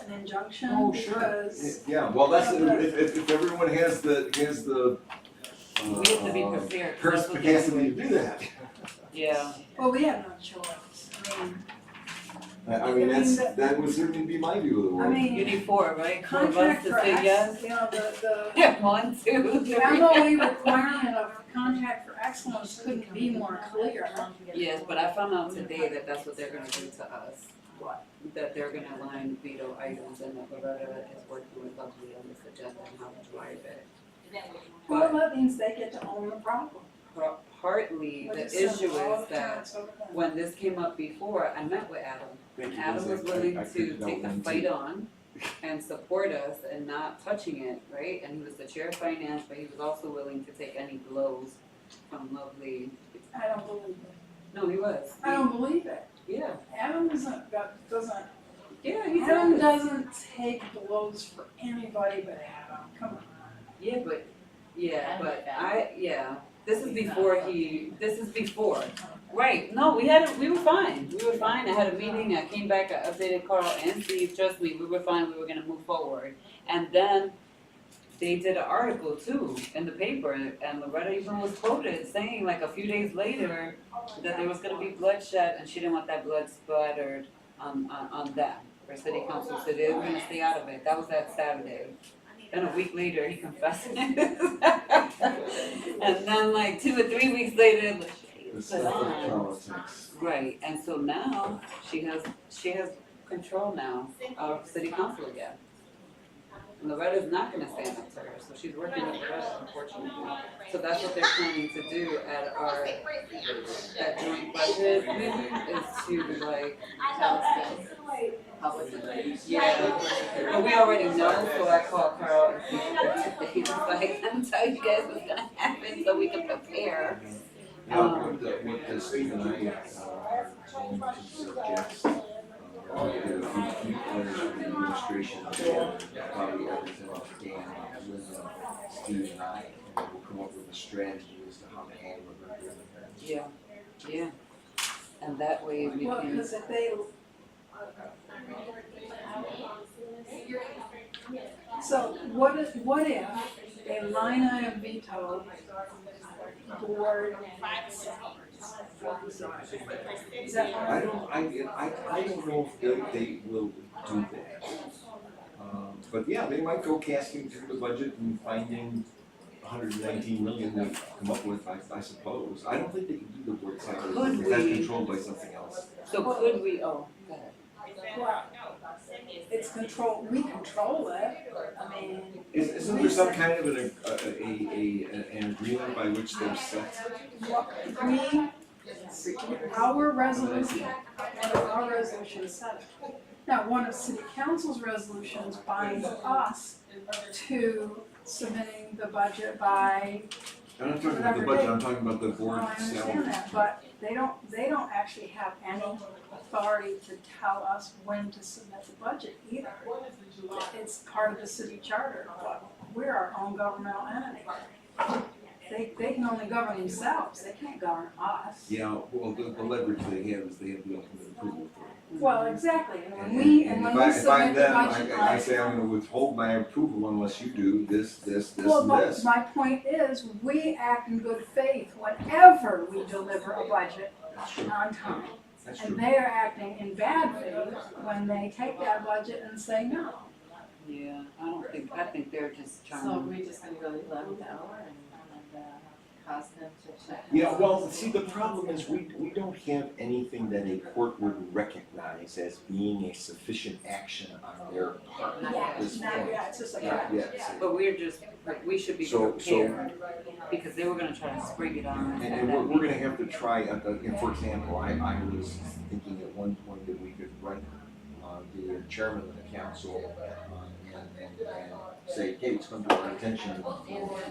an injunction Oh, sure. because. Yeah, well, that's, if everyone has the, We have to be prepared, 'cause that's what they're capacity to doing. do that. Yeah, Well, we have no choice. I mean, that would certainly be my view of the I world. mean, you need 4, right? 4 of us contract to for say yes. you know, the Yeah, 1, 2, 3. MOE requirement of contract for excellence couldn't be more clear. Yes, but I found out today that that's what they're gonna do to us. What? That they're gonna line veto items and that Loretta is working with Buckley on this agenda and how to drive it. Well, But that means they get to own the problem. partly, the Which issue all is the that parents over there. when this came up before, I met with Adam. And Adam was willing to take the fight on and support us and not touching it, right? And he was the chair of finance, but he was also willing to take any blows from Lovely. I don't believe it. No, he was. I don't believe it. Yeah, Adam doesn't yeah, he Adam does. doesn't take blows for anybody but Adam. Come on. Yeah, but this is before. Right, no, we were fine. I had a meeting, I came back, I updated Carl and Steve, trust me, we were fine, we were gonna move forward. And then they did an article too in the paper, and Loretta even was quoted saying like a few days later that there was gonna be bloodshed and she didn't want that blood splattered on them, for city council, so they were gonna stay out of it. That was that Saturday. Then a week later, he confessed it. And then like 2 or 3 weeks later, It's stuff of politics. right, and so now she has control now of city council again. And Loretta's not gonna stand up to her, so she's working with Loretta, unfortunately. So that's what they're planning to do at that joint budget meeting, is to like tell us publicly. Yeah, but we already know, so I called Carl and he was like, I'm telling you guys what's gonna happen so we can prepare. What Steve and I are going to suggest, we did a few letters from the administration, probably Everton, Dan, Linda, Steve and I, and we'll come up with a strategy as to how to handle it. Yeah, and that way we Well, can, because if they. So what if a line item veto board? Is that I don't know if they will do that. But yeah, they might go casting through the budget and finding 119 million to come up with, I suppose. I don't think they can do the board side, Could because that's we- controlled by something else. so could we, go ahead. Well, it's control, we control it, I mean. Isn't there some kind of an agreement by which they're set? Our resolution said it. Now, one of city council's resolutions binds us to submitting the budget by, I'm not talking about the budget, I'm talking about the board I understand salary. that, but they don't actually have any authority to tell us when to submit the budget either. It's part of the city charter, but we're our own governmental entity. They can only govern themselves, they can't govern us. Yeah, well, the leverage they have is they have the ultimate approval for it. Well, exactly, and when we if submit I'm the them, budget. I say I'm gonna withhold my approval unless you do this, Well, and but this. my point is, we act in good faith whenever we deliver a budget on time. That's true. And they are acting in bad faith when they take that budget and say no. Yeah, I think they're just trying So to. we just gonna really let them down and cause them to check? Yeah, well, see, the problem is we don't have anything that a court would recognize as being a sufficient action on their part at this point. It's just like Not that. yet. But we should be So- prepared, because they were gonna try to spring it on us. And we're gonna have to try, for example, I was thinking at one point that we could write the chairman of the council and say, hey, it's come to our attention,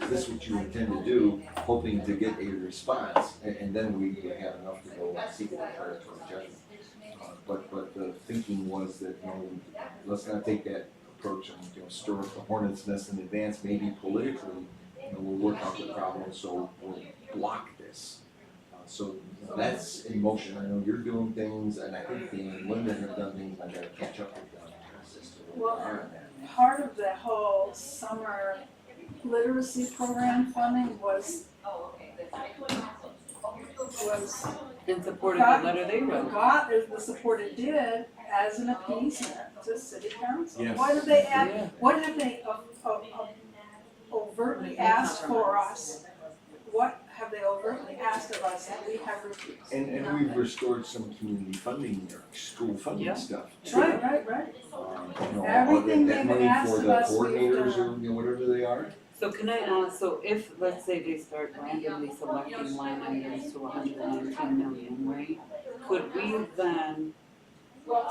is this what you intend to do, hoping to get a response, and then we would have enough to go and seek a declaratory judgment. But the thinking was that, let's not take that approach and, stir up the hornet's nest in advance, maybe politically, we'll work out the problem, so we'll block this. So that's in motion. I know you're doing things, and I think Dan and Linda have done things, I gotta catch up with them as to Well, part of the whole summer literacy program funding was In support of the letter they wrote. got is the support it did as an appeasement to city council. Yes. What have they asked, Yeah. what have they overtly asked for us? What have they overtly asked of us that we have refused? And we've restored some community funding, or school funding Yeah. stuff. Right. You know, Everything that they've money asked for of the us, we've coordinators or, done. you know, whatever they are. So can I ask, so if, let's say they start randomly selecting line items to 119 million, right? Could we then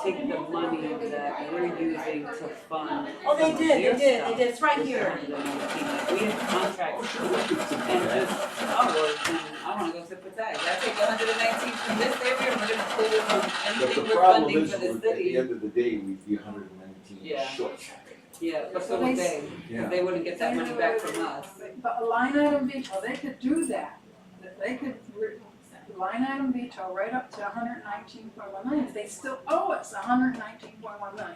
take the money that we're using to fund Oh, they some of did, their they did, stuff they did, it's right with here. 119? Like, we have contracts and just, oh, well, then I wanna go sit for tax. I take 119 from this area and we're gonna pull it from But anything the we're problem funding is, for the at the city. end of the day, we'd be 119 Yeah. short. Yeah, but so So would they- they, Yeah. 'cause they wouldn't get that money back from us. But a line item veto, they could do that. They could line item veto right up to 119.19. They still owe us 119.19.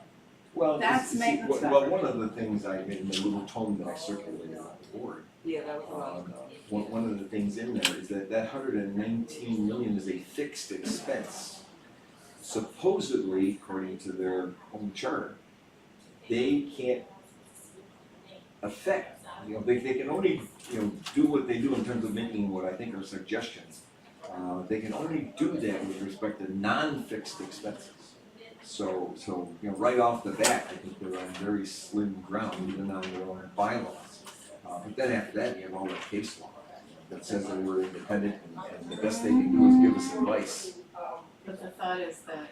Well, That's see, maintenance well, effort. one of the things I made in the little tome that I circulated on the board, Yeah, that was a while ago. one of the things in there is that 119 million is a fixed expense. Supposedly, according to their own charter, they can't affect, you know, they can only, you know, do what they do in terms of making what I think are suggestions. They can only do that with respect to non-fixed expenses. So, you know, right off the bat, I think they're on very slim ground, even on their own bylaws. But then after that, you have all the case law that says that we're independent and the best they can do is give us advice. But the thought is that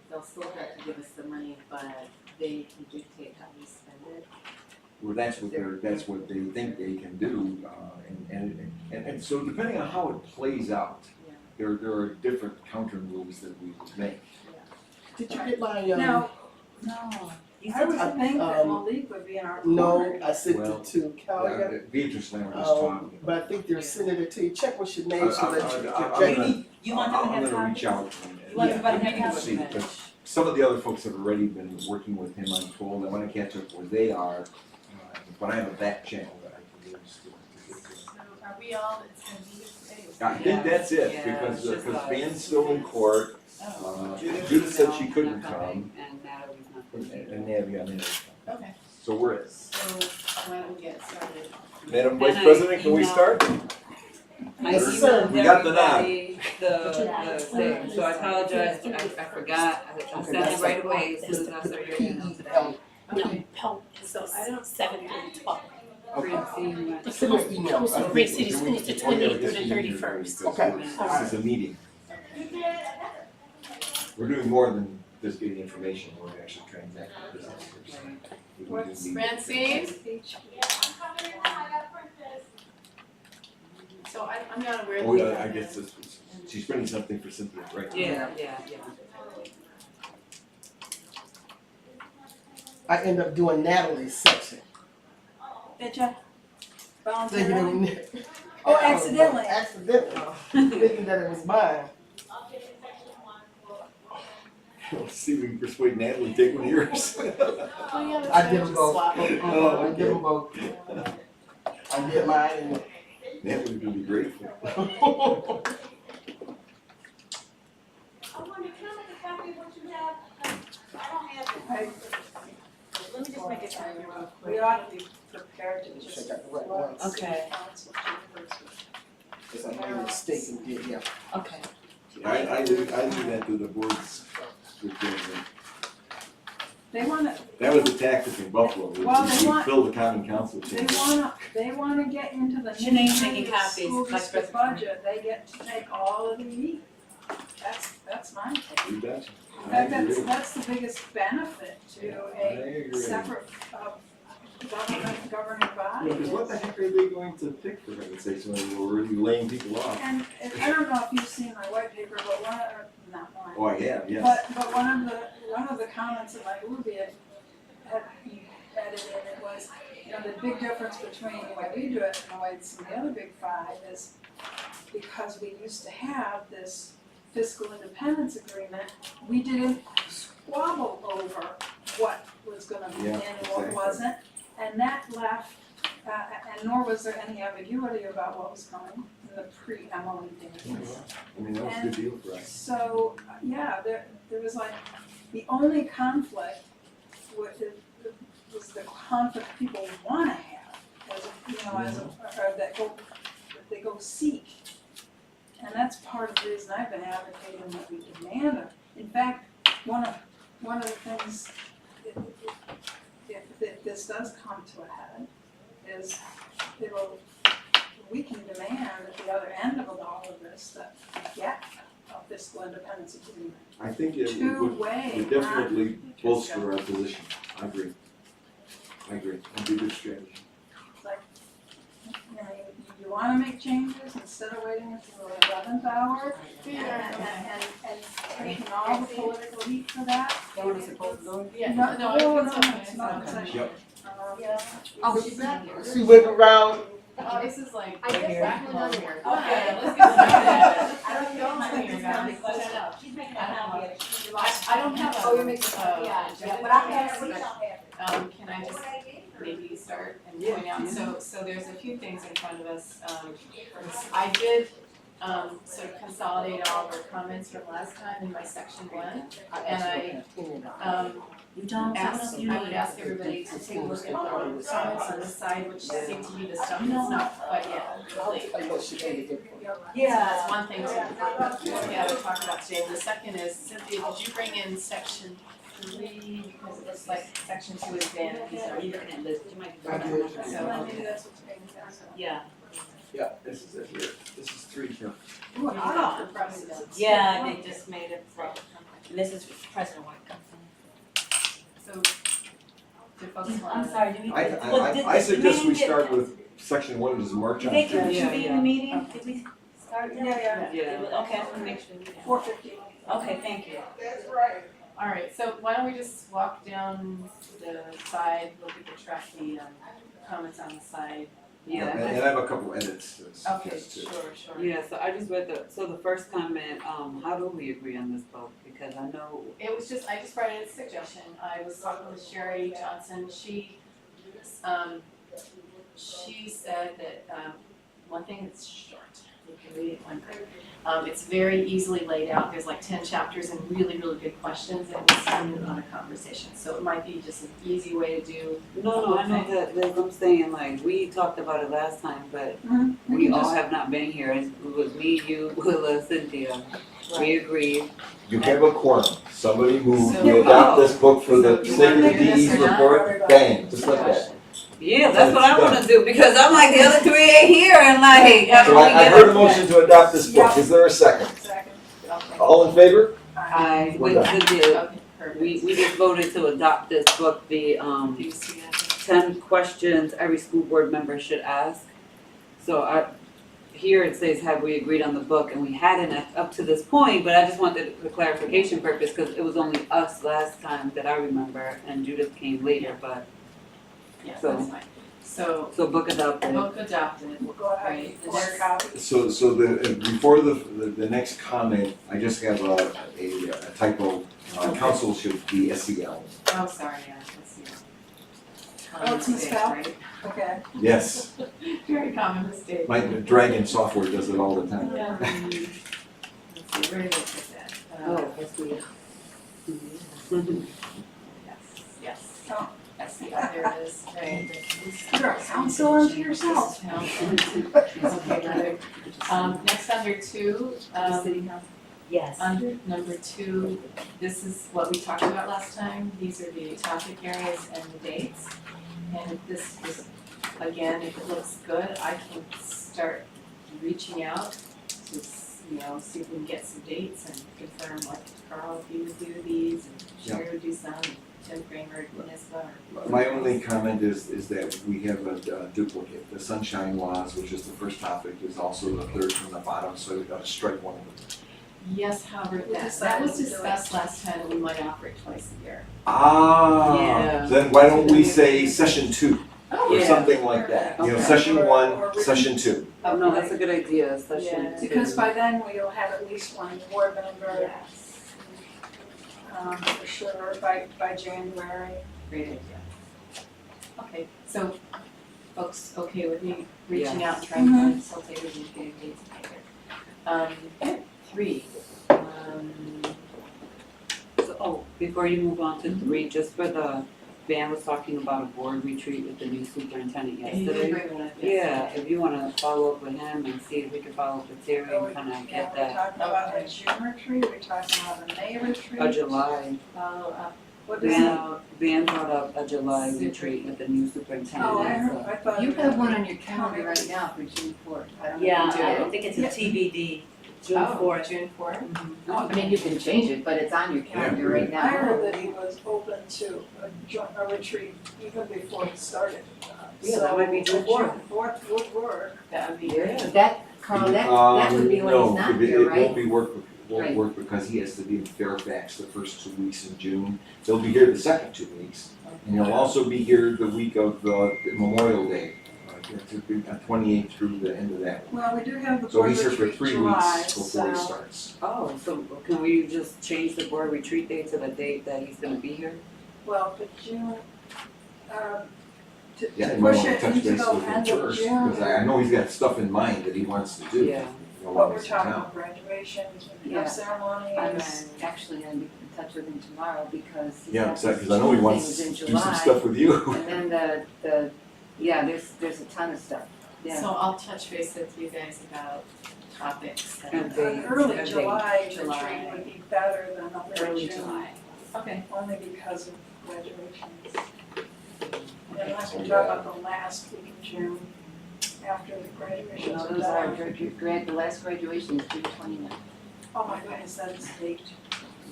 they'll still have to give us the money, but they can dictate how we spend it. Well, that's what they think they can do, and so depending on how it plays out, Yeah. there are different counter moves that we would make. Did you get my, Now, No. I would think that Malik would be in our corner. no, I sent Well, it to Callia, Beatrice and I were just talking. but I think they're sending it to you, check what's your name so that you I'm can check. gonna- You want them to I'm have gonna reach copies? out You want and everybody to have see, copies? because some of the other folks have already been working with him, I'm told, I wanna catch up where they are, but I have a back channel that I can use to get to. So are we all, it's gonna be here today? I think that's it, Yeah, because, it's just us. Ben's still in court, Oh, Judith said she No, couldn't not come, coming, and Natalie's not coming. and Navy, I mean, okay. so we're it. So why don't we get started? Madam And Vice I President, can we emailed- start? I Yes, sir. emailed We got the nod. everybody the thing, so I apologize, I forgot, I sent it right away as soon as I started your email today. Okay. Help, so I don't, 7 through 12. Francine, The Send me an email. So Green City's finished the 20th through the 31st. Okay. This is a meeting. We're doing more than just getting information, we're actually transacting business. We do What's need- Francine? So I'm not aware. Oh, yeah, I guess this was, she's bringing something for Cynthia, right? yeah. I end up doing Natalie's section. Did you? Thinking Volunteering? it- Oh, accidentally. Accidentally, thinking that it was mine. Let's see if we can persuade Natalie to take one of yours. Oh, yeah, that's I right, did just both. swap it. Oh, I did them both. I did mine Natalie would be grateful. and. I wonder, can I make a copy of what you have? I don't have it. I- Let me just make it copy real quick. We ought to be prepared to just. Check out the right ones. Okay. Cause I made a mistake and did, yeah. Okay. I do that to the boards. They wanna, That was a tactic in Buffalo, Well, they we want- fill the common council. they wanna get into the Shanae's nitty-gritty making of copies, school Vice district President. budget, they get to take all of the meat. That's my take. You betcha. In I fact, agree. that's the biggest benefit to I a agree. separate, governing body. Yeah, 'cause what the heck are they going to pick for heaven's sakes when we're already laying people off? And I don't know if you've seen my white paper, but not mine. Oh, I have, yes. But one of the comments that my Ruby had added in it was, you know, the big difference between the way we do it and the way some of the other big five is because we used to have this fiscal independence agreement, we didn't squabble over what gonna be in Yeah, and what exactly. wasn't. And that left, and nor was there any ambiguity about what was coming in the pre-Emily days. I mean, that was a good deal for us. So, yeah, there was like, the only conflict was the conflict people wanna have, as a, you know, as a, or that they go seek. And that's part of the reason I've been advocating that we demand it. In fact, one of the things, if this does come to a head, is we can demand at the other end of all of this that we get a fiscal independence agreement. I think it Two-way, would definitely not bolster our position. I agree. It'd be a good strategy. You know, you wanna make changes instead of waiting until the 11th hour and taking all the political heat for that. Don't wanna suppose the door? Yeah, No, it's okay. it's not session. Yep. Oh, she's back here. She whip around. Oh, this is like. I guess here. that's another one. Okay, let's get started. I don't know. Come here, guys. Shut up. She's making a copy. I don't have a. Oh, you're making a, yeah, but I have, we don't have it. Can I just maybe start and point out, so there's a few things in front of us. I did, sort of consolidate all of our comments from last time in my section 1. And I, You don't, I would ask everybody to take a look at the comments on this side, which seem to be the stuff that's not quite yet complete. I know she made a good point. So that's one thing to look at or talk about today. The second is, Cynthia, did you bring in section 3, because it looks like section 2 is vanities. Are you looking at this? You might be. I did. So maybe that's what's taking care Yeah. Yeah, this is it here. This is 3 here. Ooh, You got the precedence. Yeah, they just made it for, this is President White comes So, do folks want I'm to? sorry, did we? I suggest we start with section 1 and just march on Did they through. convene the meeting? Did we start? Yeah. Okay, I want to make sure. 4:50. Okay, thank you. All right, so why don't we just walk down the side, look at the comments on the side. And I have a couple edits to Okay, suggest too. sure. Yeah, so I just read the first comment, how do we agree on this book? Because I know, It was just, I just brought in a suggestion. I was talking with Sherry Johnson. She said that, one thing, it's short. You can read it one quick. It's very easily laid out. There's like 10 chapters and really, really good questions, and it's a lot of conversation. So it might be just an easy way to do. no, I know that I'm saying, like, we talked about it last time, but Mhm. we can all just- have not been here, and it was me, you, Willa, Cynthia. We agreed. You have a quorum. Somebody move, So- we adopt this book for the So you sake of the wanna do this DE's or not? report, bang, just like that. Question. Yeah, that's what I wanna do, because I'm like, the other 3 ain't here, and like, how do So we I get heard a it? motion to adopt this book. Is there a second? Second. Okay. All in favor? I, We're wait, done. Cynthia, Okay, perfect. we just voted to adopt this book, the, Do you see that? 10 questions every school board member should ask. So here it says, have we agreed on the book? And we hadn't up to this point, but I just wanted the clarification purpose, because it was only us last time that I remember, and Judith came later, but, Yeah, So- that's fine. So, book adopted. book adopted. We'll go ahead Right, and order copies. So before the next comment, I just have a typo. Council should be SEL. Oh, sorry, yeah, let's see. Oh, it's misspelled? Right? Okay. Yes, Very common mistake. my Dragon software does it all the time. Yeah. Let's see, where did I put that? Oh, that's weird. Yes. Oh. SEL, there it is, right. You're a counselor unto yourself. Okay, perfect. Next under 2, Yes. under number 2, this is what we talked about last time. These are the topic areas and the dates. And if this is, again, if it looks good, I can start reaching out to, see if we can get some dates and confirm, like, Carl, if you would do these, and Sherry would do some, and Tim Kramer, Nisba, or. My only comment is that we have a duplicate. The sunshine laws, which is the first topic, is also the third from the bottom, so we've got to strike one of them. Yes, however, We that decided was to do it. discussed last time, we might operate twice a year. Yeah. Then why don't we say session 2 or Yeah. something like that? You know, Okay. session Or 1, we- session 2. Oh, no, that's a good idea, session Yeah. 2. Because by then we'll have at least one board member. Yes. for sure, by January. Great idea. Okay, so folks okay with me reaching out and trying to facilitate with you getting dates together? 3, So, before you move on to 3, just for the, Van was talking about a board retreat with the new superintendent yesterday. Yeah, if you wanna follow up with him and see if we can follow up with Terry and kinda Yeah, get we're that, talking about a June retreat, we're talking about a May retreat. a July, Follow up What is it? Van brought up a July retreat with the new superintendent. Oh, I so- heard, I thought. You have one on your calendar right now for June 4th. I don't know Yeah, if you I do. think it's a Yeah. TBD, June Oh, 4th. June 4th? I mean, you can change it, but it's on your calendar right I now. heard that he was open to a retreat even before he started. Yeah, that might be June 4th. June 4th would work. That would be Yeah. great. That, Carl, that would be when he's not No, here, it right? won't be won't Right. work because he has to be in Fairfax the first 2 weeks in June. He'll be here the second 2 weeks, and he'll also be here the week of Memorial Day, 28th through the end of that. Well, we do have the So board he's here for retreat 3 July, weeks before he so. starts. Oh, so can we just change the board retreat date to the date that he's gonna be here? Well, but June, to Yeah, to you might push wanna it touch into base the with him end of first, June. because I know he's got stuff in mind that he wants to do. Yeah. You know, What while we're he's in talking town. about, graduations, we Yeah. have ceremonies. I'm actually gonna be in touch with him tomorrow because he's Yeah, got because these I know he two wants things to in do some July. stuff with you. And then yeah, there's a ton of stuff, yeah. So I'll touch base with you guys about topics and And An dates, early and July July. retreat would be better than a late early June, July. Okay. only because of graduations. Unless we Oh, talk yeah. about the last week of June, after the graduations No, are those are, done. the last graduation is June 29th. Oh my goodness, that is late.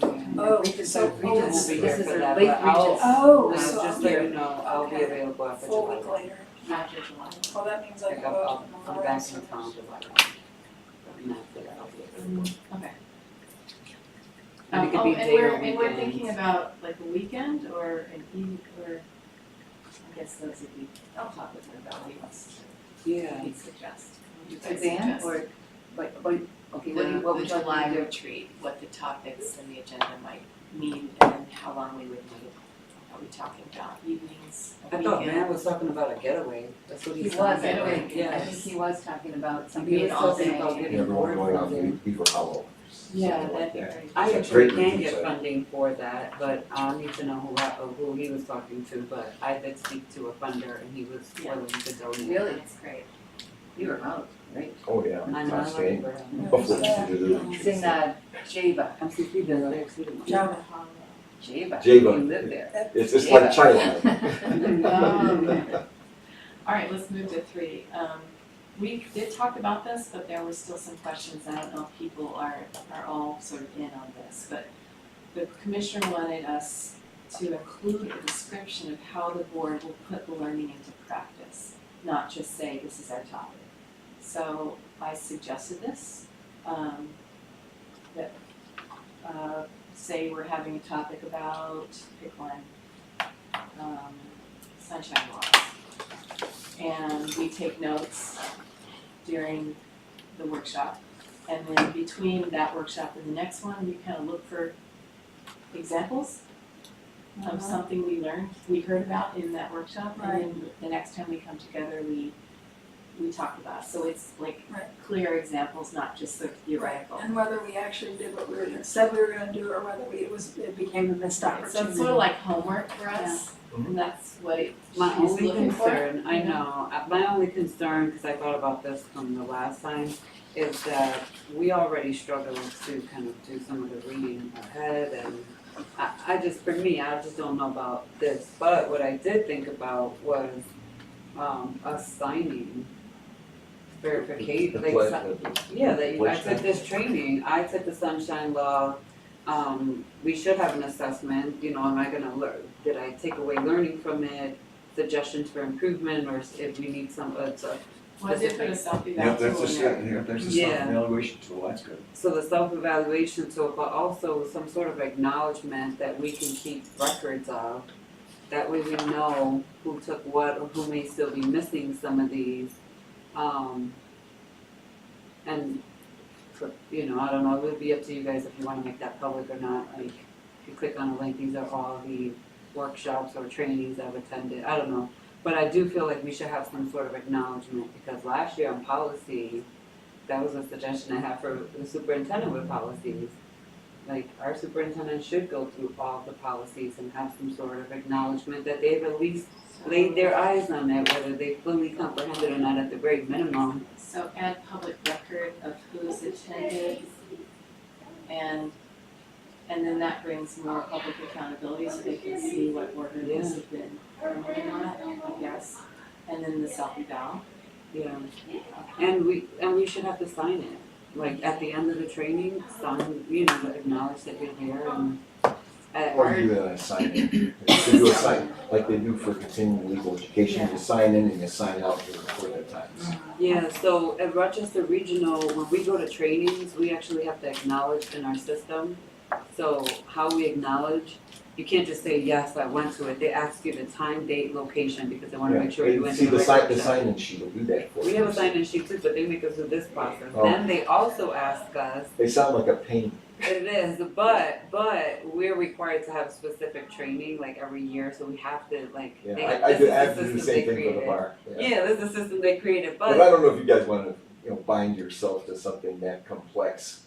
Yeah. Oh, Regis- so, Regis- oh, Won't it's be this here is for a that, late but I'll, Regis. oh, I'll so just I'm let here you know, I'll be Okay. available after full July. week later. After July. Oh, that means I Like can I'll, go to I'll the be memorial back in service. town July. And after that, I'll be available. Okay. And it could be and day or we're weekend. thinking about like a weekend or an evening, or I guess those would be, I'll talk with her about what he wants Yeah. to suggest. What do you To guys Dan, suggest? or, okay, what The would July you do? retreat, what the topics and the agenda might mean, and then how long we would need. Are we talking about evenings, a I thought weekend? Van was talking about a getaway, that's what He he was, sounded getaway, I like, think, yeah. I think he was talking about something He was all talking day. about getting Everyone board going out funding. before Hollow. Yeah, something like that'd be that. great. I That's actually great can news, get so- funding for that, but I need to know who he was talking to, but I did speak to a funder and he was Yeah. willing to donate. Really? That's great. You were out, right? Oh, yeah. I know, I'm Outstanding. looking for him. Before we do the It's in, Java, MCC does there too. Java. Java. Java. You live there. It's just like Java. Child. All right, let's move to 3. We did talk about this, but there were still some questions. I don't know if people are all sort of in on this, but the commissioner wanted us to include a description of how the board will put the learning into practice, not just say this is our topic. So I suggested this, that, say we're having a topic about, pick one, sunshine laws. And we take notes during the workshop. And then between that workshop and the next one, we kind of look for examples of something we learned, we heard about in that workshop. And then the next time we come together, we talk about. So it's like Right. clear examples, not just the theoretical. And whether we actually did what said we were gonna do, or whether it became a missed Right, opportunity. so it's sort of like homework for us, and that's what My she's only looking for. concern, I know, my only concern, because I thought about this from the last time, is that we already struggle to kind of do some of the reading ahead, and I just, for me, I just don't know about this. But what I did think about was, us signing verification, like, yeah, I took this training, I took the sunshine law, we should have an assessment, you know, am I gonna learn, did I take away learning from it, suggestions for improvement, or if we need some, Well, I did put a self-eval Yeah, that's tool a, in there. there's a Yeah. self-evaluation tool, that's good. so the self-evaluation tool, but also some sort of acknowledgement that we can keep records of. That way we know who took what, or who may still be missing some of these, and, you know, I don't know, it would be up to you guys if you wanna make that public or not, like, you click on a link, these are all the workshops or trainings I've attended, I don't know. But I do feel like we should have some sort of acknowledgement, because last year on policy, that was a suggestion I have for the superintendent with policies. Like, our superintendent should go through all the policies and have some sort of acknowledgement that they've at least laid their eyes on it, whether they fully comprehended or not at the very minimum. So add public record of who's attended, and then that brings more public accountability, so they can see what orders have been promoted on it, I guess. And then the self-eval. Yeah, and we should have to sign it, like, at the end of the training, sign, you know, to acknowledge that you're there and. Or you assign it, they do a sign, like they do for continuing legal education, you sign in and you sign out for the times. Yeah, so at Rochester Regional, when we go to trainings, we actually have to acknowledge in our system. So how we acknowledge, you can't just say, yes, I went to it, they ask you the time, date, location, because they wanna make sure you went to the right See, the workshop. sign-in sheet will do that for you. We have a sign-in sheet too, but they make us do this process. Oh. Then they also ask us, They sound like a pain. it is, but we're required to have specific training like every year, so we have to like, Yeah, they, I this do, is I have the to do the system same they thing for the created. bar. Yeah, this is the system they created, But I don't know if you guys wanna, bind yourself to something that complex,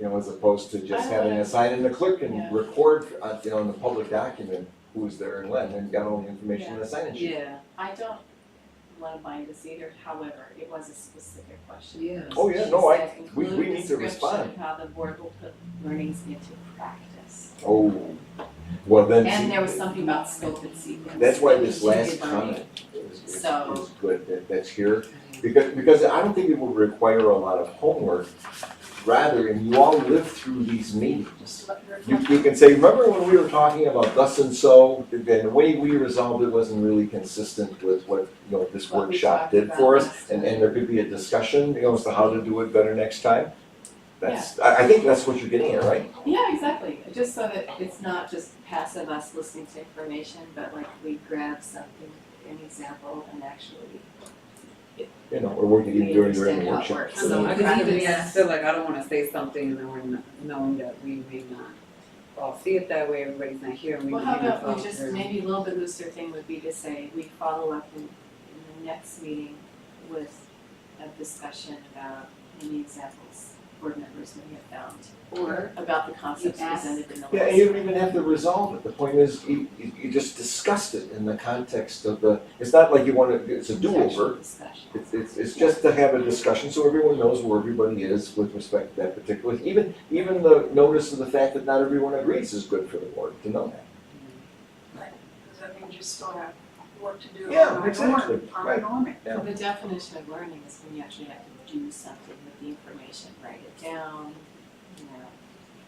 as opposed to just having a sign in the clerk and Yeah. record, in the public document who's there and when, and got all the information in the sign-in sheet. Yeah, I don't wanna bind this either, however, it was a specific question. yeah. Oh, yeah, She no, said, we include need to description respond. of how the board will put learnings into practice. Oh, well then, And see, there was something about scope and sequence. that's why this Integrated last learning. comment is So- good, that's here. Because I don't think it would require a lot of homework, rather, and you all live through these meetings. Just let her. You can say, remember when we were talking about thus and so, and the way we resolved it wasn't really consistent with what, this What we workshop talked did about for us, last and time. there could be a discussion, as to how to do it better next time. I think that's what you're getting at, right? Yeah, exactly, just so that it's not just passive us listening to information, but like we grab something, an example, and actually. Or work it even during understand the how it workshop. works. So So I practice- just feel like I don't wanna say something and then we're not, knowing that we may not all see it that way, everybody's not here, and we Well, may how not about follow we just, through. maybe a little bit looser thing would be to say, we follow up in the next meeting with a discussion about any examples board members may have found, or about the concepts You ask- presented in the list. Yeah, and you don't even have to resolve it, the point is, you just discussed it in the context of it's not like you wanna, it's a do-over. Discussion. It's just to have a discussion, so everyone knows where everybody is with respect to that particular, even the notice of the fact that not everyone agrees is good for the board to know that. Because that means you still have work to do Yeah, on our exactly, norm, on our right. norming. Yeah. So the definition of learning is when you actually have to do something with the information, write it down,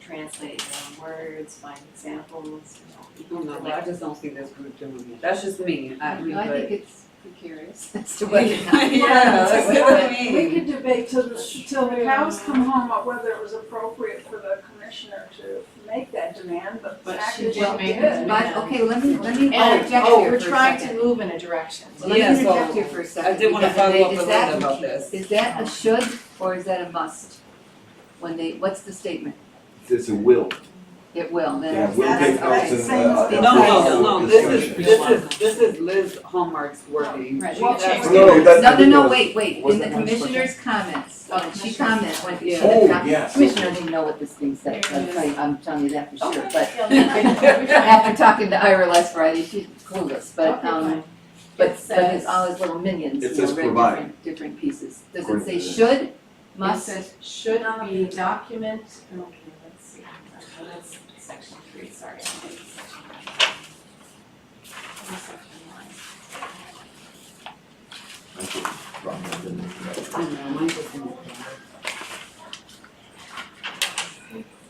translate your own words, find examples, I don't know, but I just don't see this group doing it, that's just me, I mean, I but. think it's precarious as to whether or not. Yeah, that's what I mean. We could debate till the cows come home on whether it was appropriate for the commissioner to make that demand, but the But fact she is did she make did. it. But, okay, let me And, interject here for we're a trying to second. move in a direction. Let me Yeah, so interject here for a second. I did wanna because follow up is with that- Linda about this. Is that a should or is that a must? What's the statement? It's a will. It will, then. Yeah, we'll take That's notes the and, same as the- No, discussion. this is Liz Hallmark's wording. Right, She we'll asked- change No, that- No, wait, in Was the that my commissioner's comments, Oh, when she commissioner's commented, when Yeah. she Oh, the yes. commissioner didn't know what this thing said, I'm telling you that for sure, Okay. but Yeah, after talking to Ira last Friday, she's clueless, but, Okay, fine. but It his, says- all his little minions, It you says know, read provide. different pieces. Does it According say to this. should, It must? says should be document, okay, let's see, oh, that's section 3, sorry. I'm reading section 9. What is section 9? I know, mine just didn't.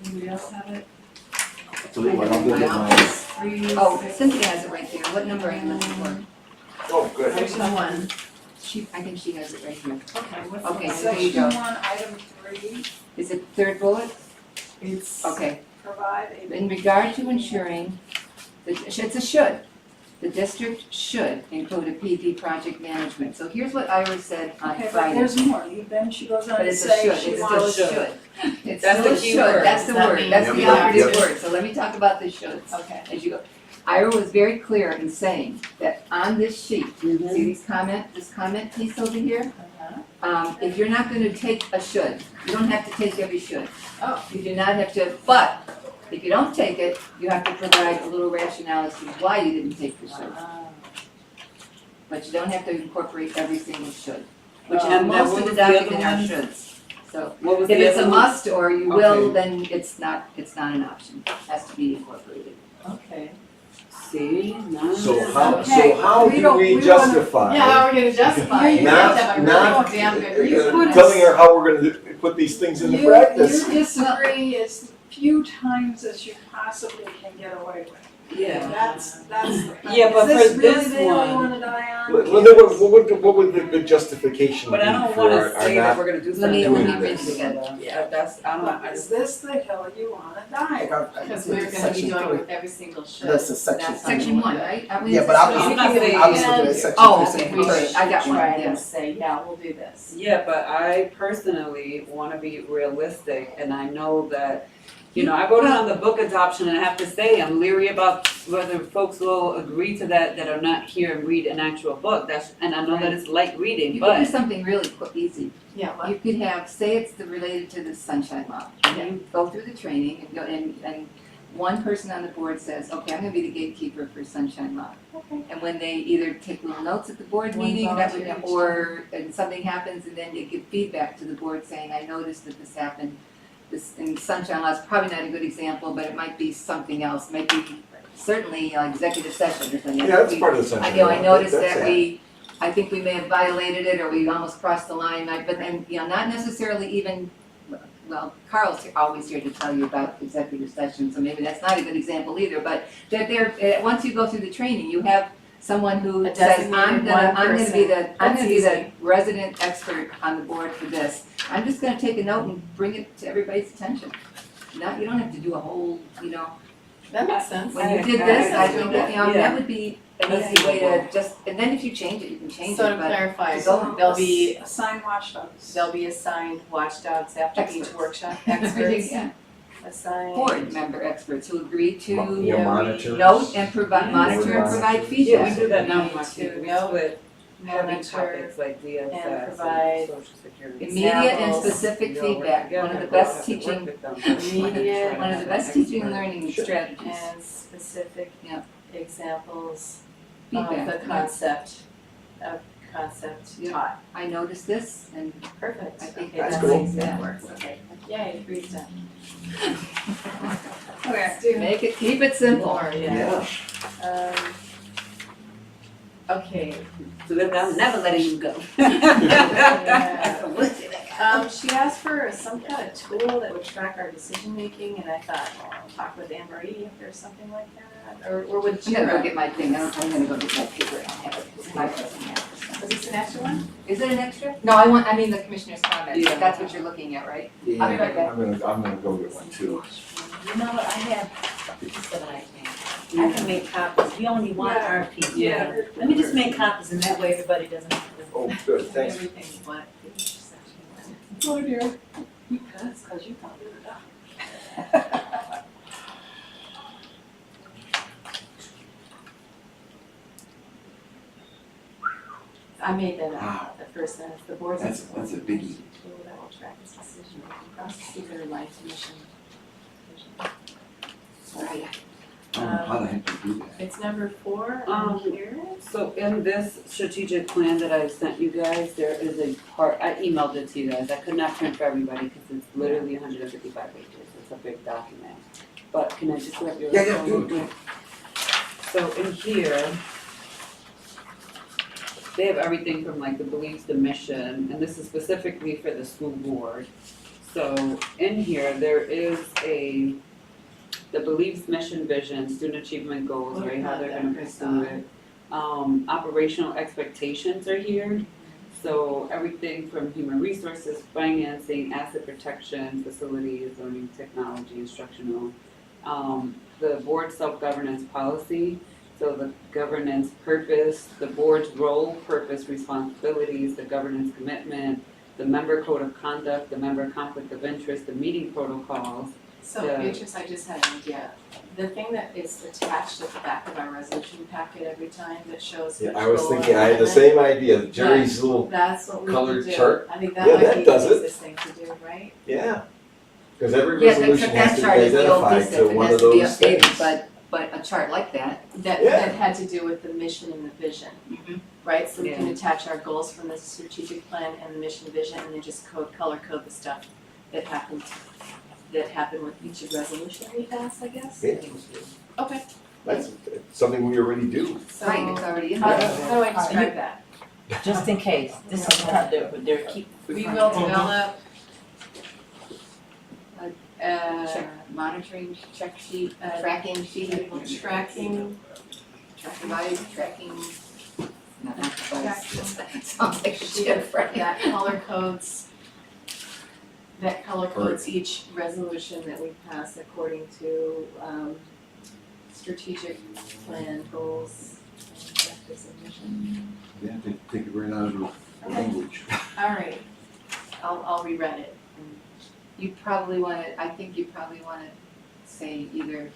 Anybody else have it? So I'll go get mine. 3, Oh, 6. Cynthia has it right there, what number are you looking for? Oh, good. Section 1. I think she has it right here. Okay, what's Okay, the so there you Section go. 1, item 3, Is it third bullet? It's Okay. provide a. In regard to ensuring, it's a should. the district should include a PD project management. So here's what Ira said on Okay, but Friday. there's more, then she goes on But to it's a say should, she it's still a wants. should. It's That's still the a key should, word. that's the That word, that's the means- Yep, operative yep. word, so let me talk about the shoulds Okay. as you go. Ira was very clear in saying that on this sheet, see these this comment piece over here? If you're not gonna take a should, you don't have to take every should. Oh. You do not have to, but if you don't take it, you have to provide a little rationale as to why you didn't take the should. But you don't have to incorporate every single should, which And most what of the was the other document are one? shoulds. So What was if the it's a other one? must or you will, Okay. then it's not an option, it has to be incorporated. Okay. See, now. So how, Okay, so how we do don't- we we wanna- justify? Yeah, how are we gonna justify it? You have to have a Not, really damn good reason. telling her how we're gonna put these things into practice. You disagree as few times as you possibly can get away with. Yeah. That's the. Yeah, but Is for this this really the hill one- you wanna die on? Well, then what would the justification be But I don't for wanna our say that not? we're gonna do Let me- something. let me with read this. it again. Yeah, that's, I don't know, I But is just. this the hill you wanna die on? Because we're gonna be doing it with every single should. That's a section That's Section one, right? Aren't we in Yeah, but section I one? I'm not saying- was looking at section Oh, three, okay, section we should. I got one, Try to yes. say, yeah, we'll do this. Yeah, but I personally wanna be realistic, and I know that, you know, I wrote it on the book adoption, and I have to say, I'm leery about whether folks will agree to that are not here and read an actual book, and I know that it's light reading, You could do but. something really easy. Yeah, well, You could have, say it's related to the sunshine law, and you go through the training and go, and one person on the board says, okay, I'm gonna be the gatekeeper for sunshine law. And when they either take little notes at the board One meeting, that would, volunteer each or, and something happens, and then they give feedback to the board saying, I noticed that this happened. This, and sunshine law is probably not a good example, but it might be something else, might be certainly executive session or something. Yeah, that's part of the I sunshine know, law. I noticed That's that it. I think we may have violated it, or we almost crossed the line, but then, you know, not necessarily even, well, Carl's always here to tell you about executive session, so maybe that's not a good example either, but that once you go through the training, you have someone who A says, designated I'm gonna be person. the That's resident expert on the board for this. I'm just gonna take a note and bring it to everybody's attention. Not, you don't have to do a whole, you know, that makes sense. when you did this, I think that, you know, Yeah. that would be an easy way to just, and then if you change it, you can change So it, to but clarify, So- there'll be, Assign watchdogs. there'll be assigned watchdogs after each Experts. workshop, experts yeah, assigned. board member experts who agree to Yeah, monitors. note and provide, monitor and provide Yeah, we feedback. do that now We in my need to team, we know, split heavy monitor, topics like and DSS provide and social security. Immediate and Examples. specific We all work feedback, one of together, the we all best have to work teaching, with them. Immediate. one of the best teaching and learning strategies, and specific Yeah. examples feedback. of the concept Yeah. taught. I noticed this and Perfect. I think Okay, that's that cool. makes that works, okay. Yay, agreed done. Okay. make it, keep it simple. More, yeah. Yeah. Okay. So that I'm never letting you go. She asked for some kind of tool that would track our decision making, and I thought, well, I'll talk with Anne Marie if there's something like that, or would I'm gonna go Jira. get my thing, I'm gonna go get my paper, I don't have it, it's my doesn't have Was this an extra one? it. Is it an extra? No, I mean the commissioner's comments, Yeah. that's what you're looking at, right? Yeah, I'll be right back. I'm gonna go get one too. You know what, I have, this is what I can. I can make copies, we only want Yeah. our piece. Yeah. Let me just make copies and that way everybody doesn't have to. Oh, good, thanks. Everything's what? Oh dear. That's because you can't do it up. I made that Wow. up, the first sentence, the board's. That's a biggie. Tool that will track its decision making process, either aligned to mission. vision. Alright. I don't know how the heck you do that. It's number 4 Um, here. So in this strategic plan that I sent you guys, there is a part, I emailed it to you guys, I could not print for everybody because it's literally 155 pages, it's a big document. But can I just grab your? Yeah, do it. So in here, they have everything from like the beliefs, the mission, and this is specifically for the school board. So in here, there is the beliefs, mission, vision, student achievement goals, right, how they're gonna pursue it. Operational expectations are here. So everything from human resources, financing, asset protection, facilities, learning technology, instructional. The board self-governance policy, So the governance purpose, the board's role, purpose, responsibilities, the governance commitment, the member code of conduct, the member conflict of interest, the meeting protocols. So Yeah. Beatrice, I just had an idea. The thing that is attached at the back of our resolution packet every time that shows Yeah, which I was goal thinking, I had the alignment, same idea, Jerry's little, that's what we colored could do. chart. I think Yeah, that might that be the does it. easiest thing to do, right? yeah. Cause every Yeah, resolution except has that to be chart is the old identified DSIP, to it one has of to be those things. updated, but a chart like that, That Yeah. had to do with the mission and the vision, Mhm. right? So we can Yeah. attach our goals from the strategic plan and the mission vision and then just color code the stuff that happened with each resolution we pass, I guess. Yeah. Okay, That's something we already do. so right, it's already in how there. do I describe that? Just in case, this is part, they're keep. We will develop Check, monitoring, check sheet, Uh, tracking sheet. tracking, Device, tracking. Not device, Tracking. sounds like a sheet chip, right? that color codes each resolution that we pass according to strategic plan goals and objectives and mission. Yeah, take it right out of the language. All right, I'll reread it. You probably wanna, I think you probably wanna say either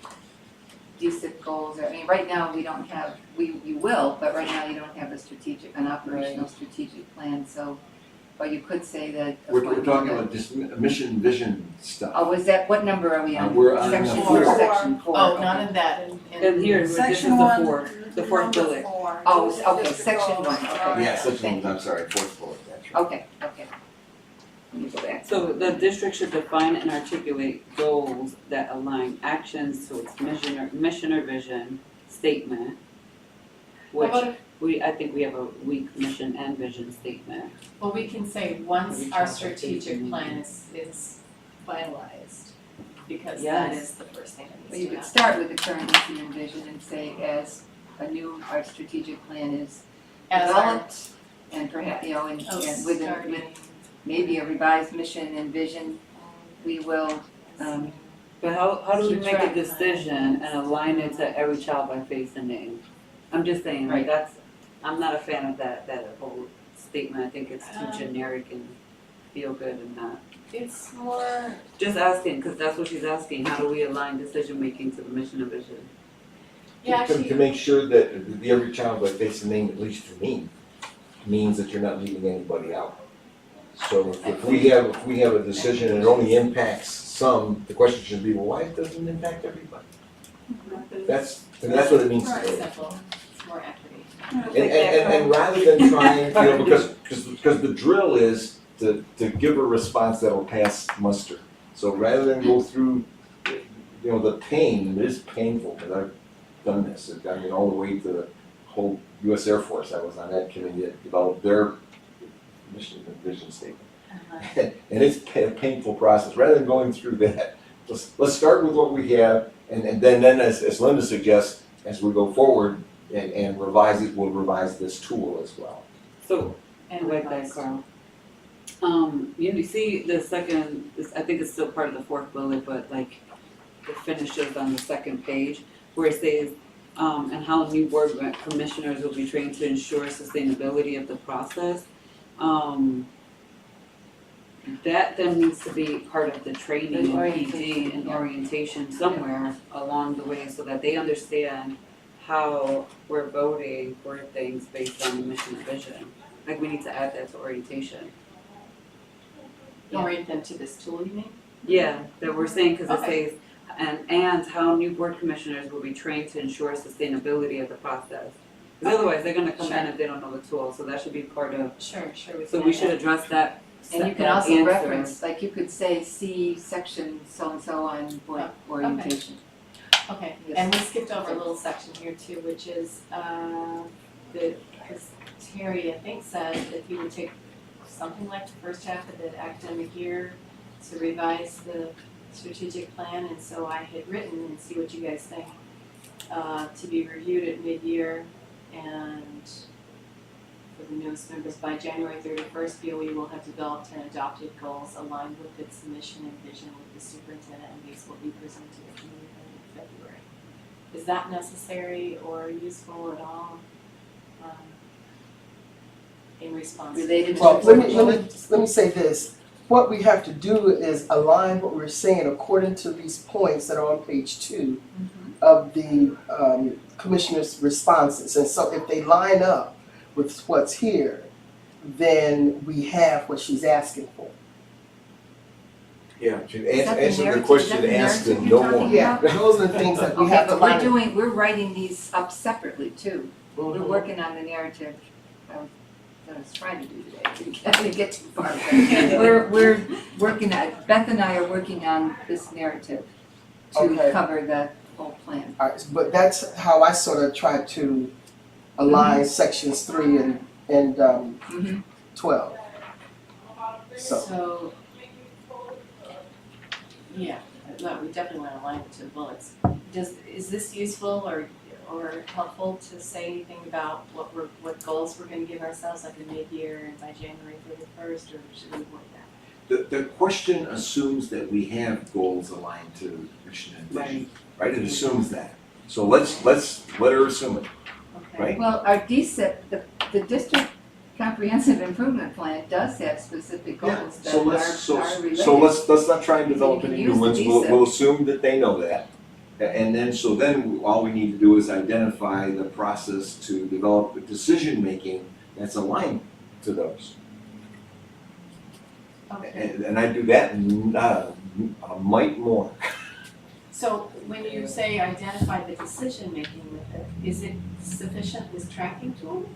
DSIP goals, or, I mean, right now, we don't have, you will, but right now you don't have an operational strategic plan, so, but you could say that. We're talking about just mission, vision stuff. Oh, was that, what number are we on? We're on Section four. Section 4. Oh, okay. none of that in. And here, this is Section the one, the fourth number bullet. 4. Oh, okay, District section goals. 1, okay. Yeah, such Thank I'm sorry, fourth bullet, that's right. Okay. Let me go back. So the district should define and articulate goals that align actions to its mission or vision statement. Which How about I think we have a weak mission and vision statement. Well, we can say once our strategic plan is finalized, because that Yes. is the first thing that Well, needs you to could happen. start with the current mission and vision and say our strategic plan is As our, developed and perhaps, and with starting. maybe a revised mission and vision, we will, But how do we Keep make a track. decision and align it to every child by face and name? I'm just saying, Right. like, I'm not a fan of that whole statement. I think it's too generic and feel good and not. It's more, Just asking, because that's what she's asking, how do we align decision making to the mission and vision? yeah, To actually, make sure that the every child by face and name, at least for me, means that you're not leaving anybody out. So if we have a decision and it only impacts some, the question should be, well, why doesn't it impact everybody? That's what it means it's to more me. simple, it's more equity. And rather than trying, because the drill is to give a response that'll pass muster. So rather than go through, the pain, and it is painful, because I've done this, all the way to the whole US Air Force, I was on that committee that developed their mission and vision statement. And it's a painful process, rather than going through that, let's start with what we have, and then as Linda suggests, as we go forward and revise it, we'll revise this tool as well. So, And like that, revised. Carl. You see the second, I think it's still part of the fourth bullet, but like it finishes on the second page where it says, and how new board commissioners will be trained to ensure sustainability of the process. That then needs to be part of the training The and PD orientation, and yeah. orientation somewhere along the way so that they understand how we're voting for things based on the mission and vision. Like we need to add that to orientation. Orient them to this tool, you mean? Yeah, that we're saying, cause it Okay. says, and how new board commissioners will be trained to ensure sustainability of the process. Cause otherwise they're gonna come in if they don't know the tool, so that should be part of, Sure, so we should address that. and you can that also answer. reference, like you could say, see section so-and-so on board orientation. Okay, Yes. and we skipped over a little section here too, which is, because Terry, I think, said that he would take something like the first half of the academic year to revise the strategic plan, and so I had written, and see what you guys think, to be reviewed at mid-year, and for the newest members, by January 31st, BOE will have developed and adopted goals aligned with its mission and vision with the superintendent, and these will be presented at the meeting in February. is that necessary or useful at all? In response to. Related to. Well, let me say this. What we have to do is align what we're saying according to these points that are on page 2 of the commissioner's responses. And so if they line up with what's here, then we have what she's asking for. Yeah, to Is that the answer the narrative- question is that the asked narrative and you're no talking more. Yeah, those are the things that we Okay, have to but line. we're writing these up separately too. We're Mhm. working on the narrative. I was trying to do today, I didn't get too far. We're working on, Beth and I are working on this narrative to Okay. cover the whole plan. All right, but that's how I sort of try to align sections 3 and Mhm. 12. So, So, yeah, no, we definitely want to align it to the bullets. Is this useful or helpful to say anything about what goals we're gonna give ourselves, like a mid-year and by January 31st, or should we avoid that? The question assumes that we have goals aligned to mission and vision, right? It assumes that. So let's let her assume it, Okay. right? Well, our DSIP, the district comprehensive improvement plan does have specific goals that So are let's, related. so let's not try and develop You can any use new the ones, DSIP. we'll assume that they know that. And then all we need to do is identify the process to develop the decision-making that's aligned to those. Okay. And I do that and a mite more. So when you say identify the decision making with it, is it sufficient, this tracking tool?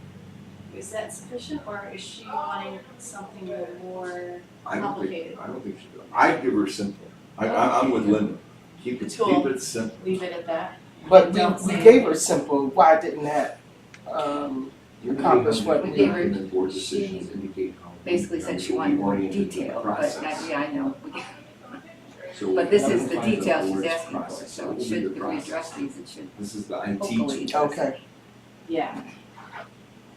Is that sufficient, or is she wanting something more complicated? I don't think she does. I'd give her simple. I'm with Linda. Keep The it tool. simple. Leave it at that? but Don't we say gave her simple, why didn't that accomplish Indicate what how we we gave her- independent board decisions indicate how. Basically said she wanted more detail, but I know. So But this is the identify detail she's board's asking for, process. so What it will be should, the if we process? address these, it should This is the IT hopefully tool. address it. Okay, Yeah.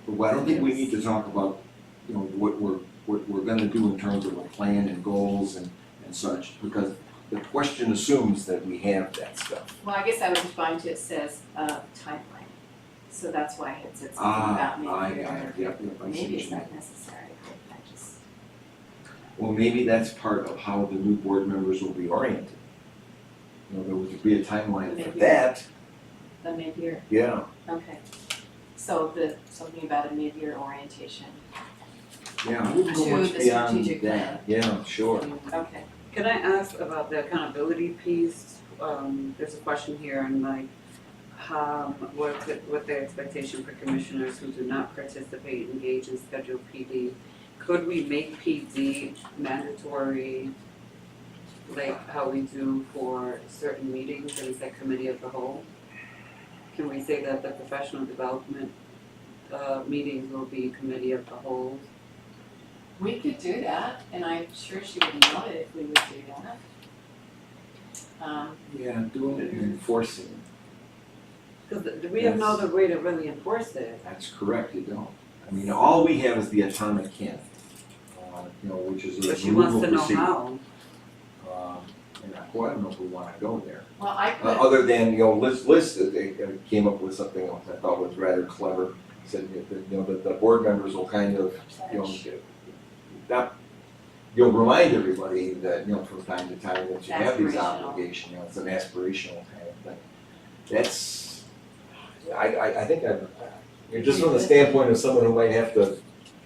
But I don't think we need to talk about, what we're gonna do in terms of a plan and goals and such, because the question assumes that we have that stuff. Well, I guess I would respond to it says timeline. So that's why it said something about mid-year. I got it, yep, I see Maybe what it's you mean. not necessary, but I just. Well, maybe that's part of how the new board members will be oriented. There would be a timeline for Maybe. that, The mid-year, yeah. okay. So something about a mid-year orientation. Yeah, I wouldn't go To much the beyond strategic that, yeah, sure. Okay. Can I ask about the accountability piece? There's a question here on like, what the expectation for commissioners who do not participate, engage in scheduled PD? Could we make PD mandatory, like how we do for certain meetings, and say committee of the whole? Can we say that the professional development meetings will be committee of the whole? We could do that, and I'm sure she would love it if we would do that. Yeah, doing it and enforcing it, Because we have no other way to really enforce it. that's correct, you don't. I mean, all we have is the atomic can, which is a But she wants removal to know procedure. how. And I don't know if we wanna go there. Well, I could, Other than, Liz came up with something else I thought was rather clever. Said that, the board members will kind of, you'll remind everybody that, from time to time that you have these Aspirational. obligations, it's an aspirational kind of thing. That's, I think Just from the standpoint of someone who might have to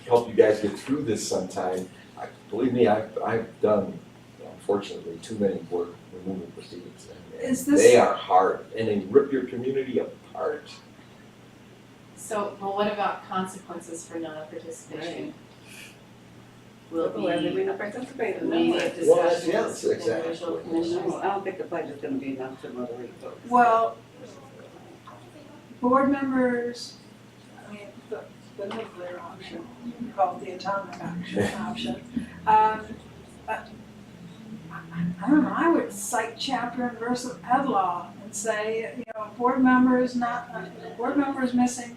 help you guys get through this sometime, believe me, I've done, unfortunately, too many board removal proceedings. And Is this- they are hard, and they rip your community apart. so, well, what about consequences for non-participation? Will be Whether we not participate or immediate not. Well, discussions yes, with exactly. individual commissioners. No, I don't think the pledge is gonna be enough to moderate folks. well, board members, I mean, the nuclear option, called the atomic option. I don't know, I would cite chapter and verse of ed law and say, board members missing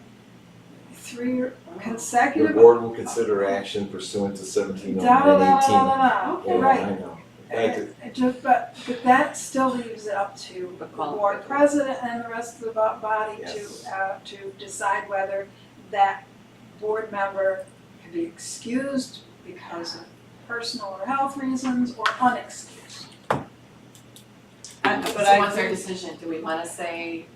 3 consecutive. The board will consider action pursuant to 17 Da da da da and 18. da da, Yeah, right. I know. But that still leaves it up to the board president and the rest of the body Yes. to decide whether that board member can be excused because of personal or health reasons or unexcused. But So I what's our agree. decision? Do we wanna say,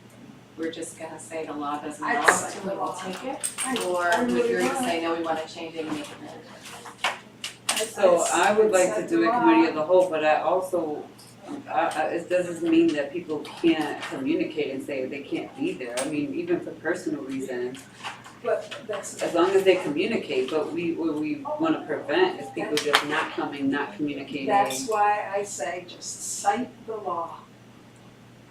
we're just gonna say the law doesn't I'd allow say it, the we will law. take it? I Or would really you would. say, no, we wanna change it and make it mandatory? So I would like to I'd do a say committee of the whole, but I also, it doesn't mean that people can't communicate and say they can't be there. I mean, even for personal reasons, But that's, as long as they communicate, but what we wanna prevent is people just not coming, not communicating. that's why I say just cite the law.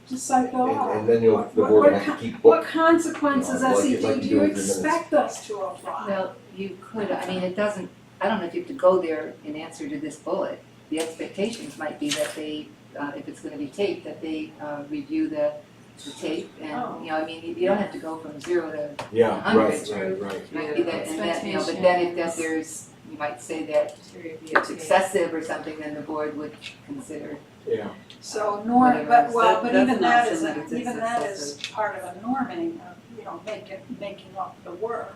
Just cite the law. And then the What- board what will have to keep book. What consequences, Like you SED, do do you with your minutes. expect us to apply? Well, you could, I mean, it doesn't, I don't know if you have to go there in answer to this bullet. The expectations might be that they, if it's gonna be taped, that they, review the tape and, you know, I mean, you don't have to go from 0 to Yeah, hundreds. right. Might be that, and that, you know, but then if that there's, you might say that To review it's it. excessive or something, then the board would consider. Yeah. So Whatever. but That's even an that option is, that it's even that is excessive. part of a norming, making up the work.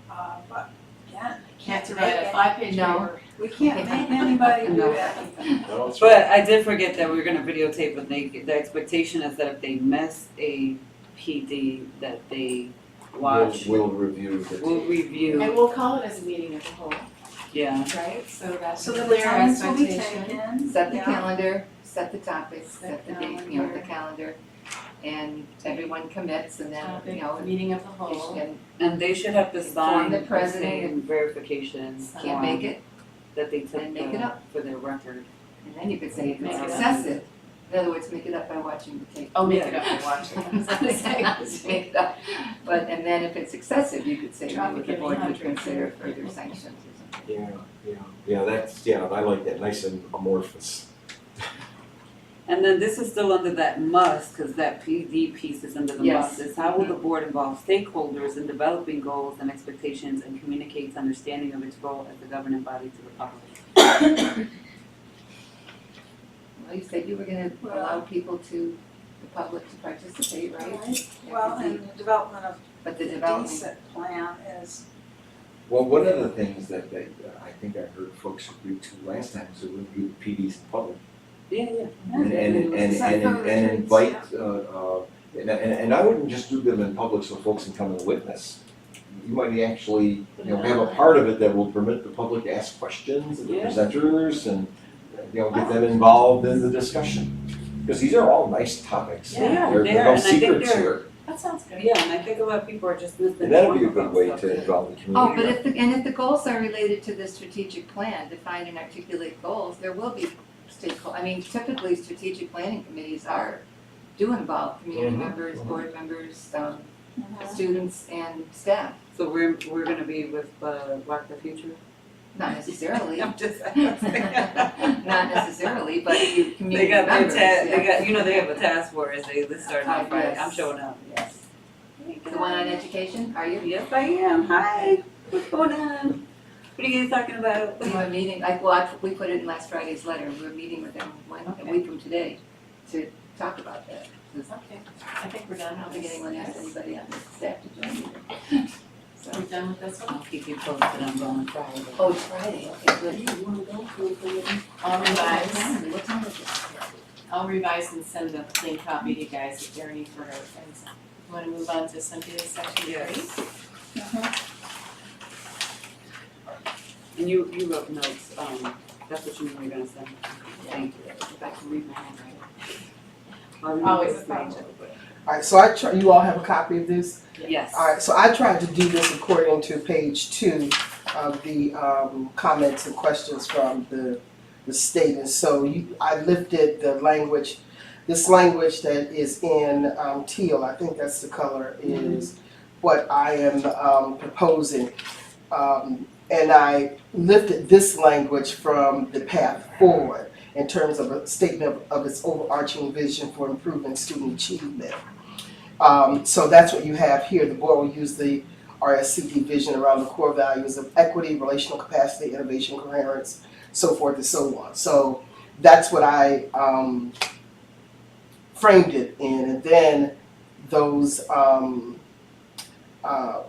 But again, we Can't can't write a make, 5-page No. paper. we can't make anybody do No. anything. No, it's But I did forget that we were gonna videotape, but the expectation is that if they miss a PD, that they watch, We'll review the. will review, And we'll call it as a meeting of the whole, yeah. right? So that's So a the clear attendance will be expectation. taken. Set the yeah. calendar, set the topics, Set set the date, you know, the calendar, and everyone commits, and then, you know, Topic, meeting of the you whole. can, And they should have to sign the the president. same verification can't make it, that they took then make it up. for their record. and then you could say if Make it's it up. excessive. In other words, make it up by watching the tape. Oh, make it up and watch it. Make it up, but, and then if it's excessive, you could say, Traffic the board would 100. consider further sanctions or something. Yeah, I like that, nice and amorphous. And then this is still under that must, cause that PD piece is under the Yes. must, is how will the board involve stakeholders in developing goals and expectations and communicates understanding of its role as the governing body to the public? Well, you said you were gonna allow people to, the public to participate, right? Right. Well, and the development of But the the development, DSIP plan is, Well, one of the things that I think I heard folks agree to last time is to review the PDs in public. Yeah. And invite, and I wouldn't just do them in public so folks can come and witness. You might actually, have a part of it that will permit the public to ask questions of the Yeah. presenters and, get them involved in the discussion. Because these are all nice topics. Yeah, There they are are, no and I think secrets they're- here. That sounds good. Yeah, and I think a lot of people are just missing. And that'll be a the good point way about to stuff. involve the oh, community. but if the goals are related to the strategic plan, define and articulate goals, there will be I mean, typically strategic planning committees do involve community Mhm. members, board members, students and staff. So we're gonna be with, Rock the Future? Not necessarily, I'm just not necessarily, but you They community got their members, yeah. they have a task force, this started on Friday, I'm Yes. showing up. Yes. The one on education, are you? Yes, I am, hi, what's going on? What are you guys talking about? We were meeting, we put it in last Friday's letter, we were meeting with them a week from today to talk about that. 'Cause Okay, I think we're done I don't with think this. anyone asked anybody on the staff to join either. So, We're done with this one? I'll keep you posted on going Friday. oh, it's Friday, okay, good. I'll revise, What time is it? I'll revise and send a clean copy to you guys if there are any further things. You wanna move on to Cynthia's section three? Yes. And you wrote notes, that's what you were gonna send. Thank you. If I can read my handwriting. Always a problem. Alright, so you all have a copy of this? Yes. Alright, so I tried to do this according to page 2 of the comments and questions from the state. And so I lifted the language, this language that is in teal, I think that's the color, is what I am proposing. And I lifted this language from the path forward in terms of a statement of its overarching vision for improving student achievement. So that's what you have here. The board will use the RSCD vision around the core values of equity, relational capacity, innovation, coherence, so forth and so on. So that's what I framed it in. And then those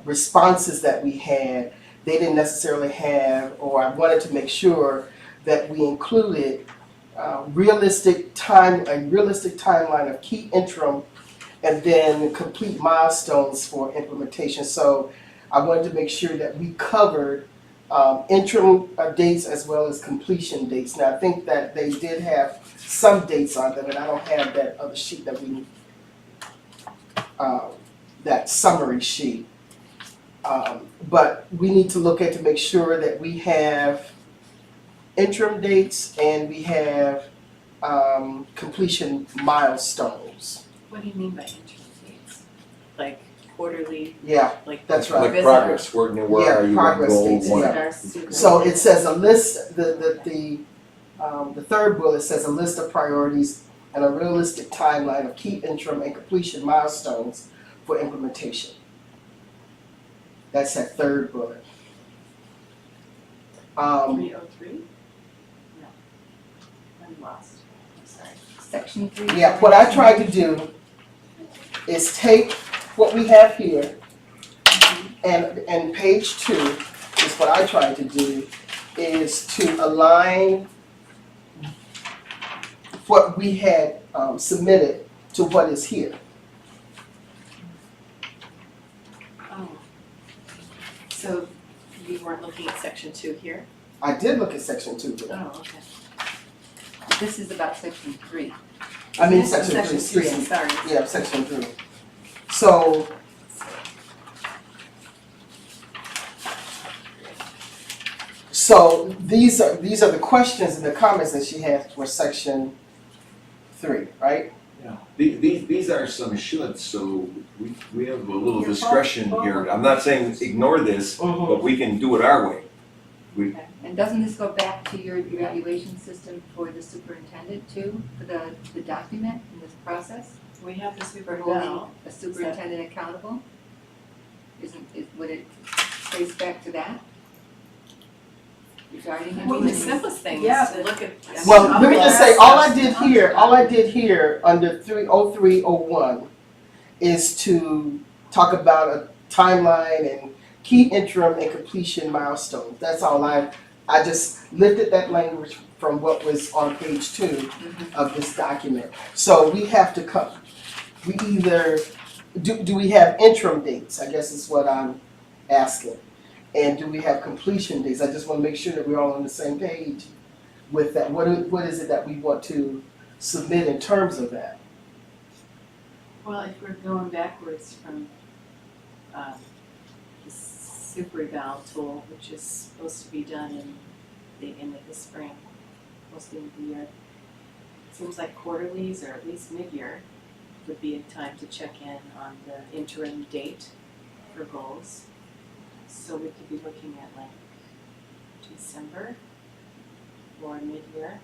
responses that we had, they didn't necessarily have, or I wanted to make sure that we included a realistic timeline of key interim and then complete milestones for implementation. So I wanted to make sure that we covered interim dates as well as completion dates. Now I think that they did have some dates on them, and I don't have that other sheet that we that summary sheet. But we need to look at to make sure that we have interim dates and we have completion milestones. What do you mean by interim dates? Like quarterly, Yeah, like. that's right. Like Visit progress, where Yeah, are you, progress goal dates, one? Visit our super. So it says a list, the third bullet says a list of priorities and a realistic timeline of key interim and completion milestones for implementation. That's that third bullet. 303? No. I'm lost, I'm sorry. Section 3. Yeah, what I tried to do is take what we have here and page 2 is what I tried to do is to align what we had submitted to what is here. Oh. So you weren't looking at section 2 here? I did look at section 2 today. Oh, okay. This is about section 3. I mean This is section 3, Section 3, excuse me. sorry. Yeah, section 3. So these are the questions and the comments that she had for section 3, right? Yeah. These are some shoulds, so we have a little You're discretion fine. here. I'm not saying ignore this, Mhm. but we can do it our way. And doesn't this go back to your evaluation system for the superintendent too, for the document in this process? We have the For super holding bell. a superintendent accountable? Would it trace back to that? Regarding I mean, the implementing- simplest thing Yeah, is to look at. I mean, Well, let me just say, all I Otherwise- did here under 30301 is to talk about a timeline and key interim and completion milestones. That's all I just lifted that language from what was on page 2 of this document. So we have to come, we either, do we have interim dates? I guess is what I'm asking. And do we have completion dates? I just want to make sure that we're all on the same page with that. What is it that we want to submit in terms of that? Well, if we're going backwards from the super eval tool, which is supposed to be done in the end of the spring, most of the year. It seems like quarterlies or at least mid-year would be a time to check in on the interim date for goals. So we could be looking at like December or mid-year.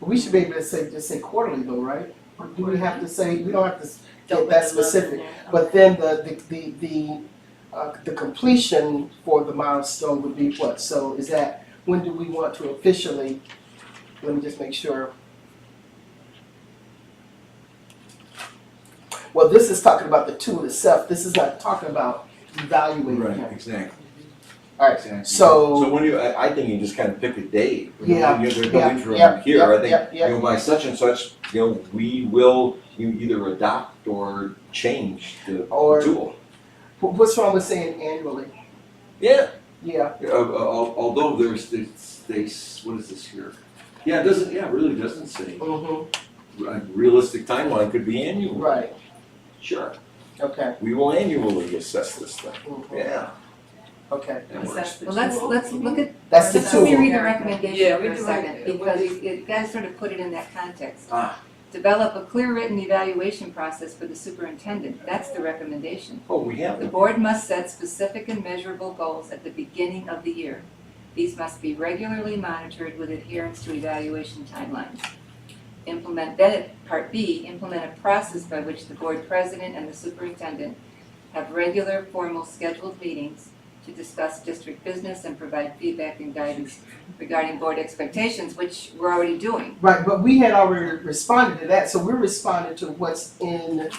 We should be able to just say quarterly though, right? Or Do we have to say, we don't have to Don't get that put the month in specific, there. but then the completion for the milestone would be what? So is that, when do we want to officially, let me just make sure. Well, this is talking about the tool itself, this is not talking about evaluating him. Exactly. Alright, Exactly. so- So when you, I think you just kind of pick a date. Yeah, There's no yeah, interim yeah, here, I think, yeah. you know, by such and such, you know, we will, you either adopt or change the Or- tool. What's wrong with saying annually? Yeah, Yeah, although there's, what is this here? Yeah, it really doesn't say. A realistic timeline could be annual. right, Sure, okay. we will annually assess this thing, Mhm. yeah, Okay, that Is works. that the Well, let's tool? look at, that's the let me tool. read the Yeah, recommendation we for a do second, like- because you gotta sort of put it in that context. Ah. Develop a clear written evaluation process for the superintendent, that's the recommendation. Oh, we have The it. board must set specific and measurable goals at the beginning of the year. These must be regularly monitored with adherence to evaluation timelines. Part B, implement a process by which the board president and the superintendent have regular formal scheduled meetings to discuss district business and provide feedback and guidance regarding board expectations, which we're already doing. Right, but we had already responded to that, so we're responding to what's in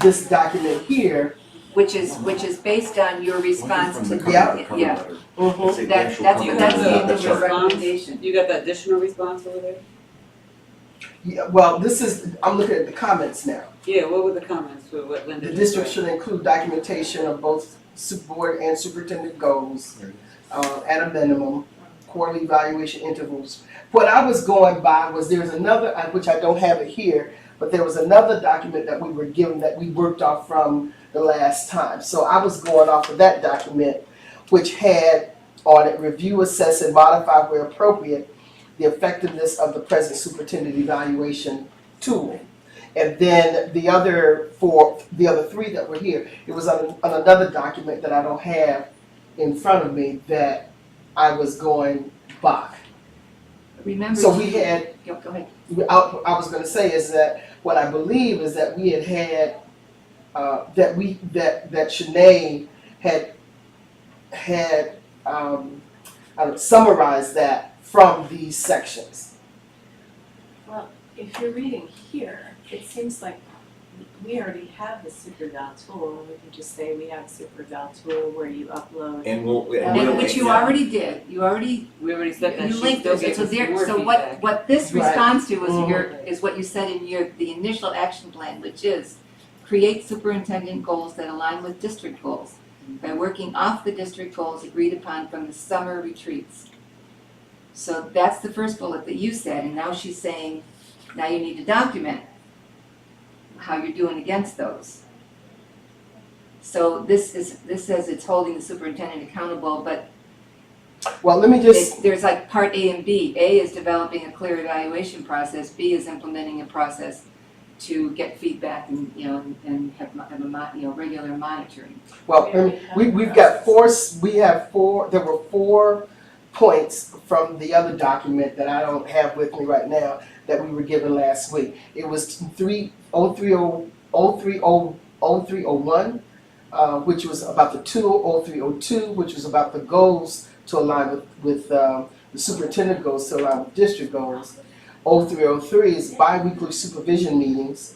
this document here. Which is based on your response From to the Yeah. cover yeah. letter. Mhm. It's the That, actual that's, cover you that's letter, the not the initial chart. recommendation. You got the additional response over there? Yeah, well, this is, I'm looking at the comments now. Yeah, what were the comments for what Linda The just district read? should include documentation of both board and superintendent goals, at a minimum, quarterly evaluation intervals. What I was going by was there's another, which I don't have it here, but there was another document that we were given that we worked off from the last time. So I was going off of that document, which had on it, review, assess, and modify where appropriate, the effectiveness of the present superintendent evaluation tool. And then the other three that were here, it was on another document that I don't have in front of me that I was going by. Remember. So we had, Go ahead. I was gonna say is that, what I believe is that we had, that Shanae had summarized that from these sections. If you're reading here, it seems like we already have the SuperVal tool. We can just say we have a SuperVal tool where you upload. And we'll, And which you already did, We already said that you she linked still those, gave so us there, more so feedback. what this Right. responds to is Mhm. is what you said in the initial action plan, which is create superintendent goals that align with district goals by working off the district goals agreed upon from the summer retreats. So that's the first bullet that you said, and now she's saying, now you need to document how you're doing against those. So this says it's holding the superintendent accountable, but Well, let me just, there's like part A and B. A is developing a clear evaluation process. B is implementing a process to get feedback and, and have regular monitoring. well, we've got there were 4 points from the other document that I don't have with me right now that we were given last week. It was 0301, which was about the tool, 0302, which was about the goals to align with the superintendent goals to align with district goals. 0303 is bi-weekly supervision meetings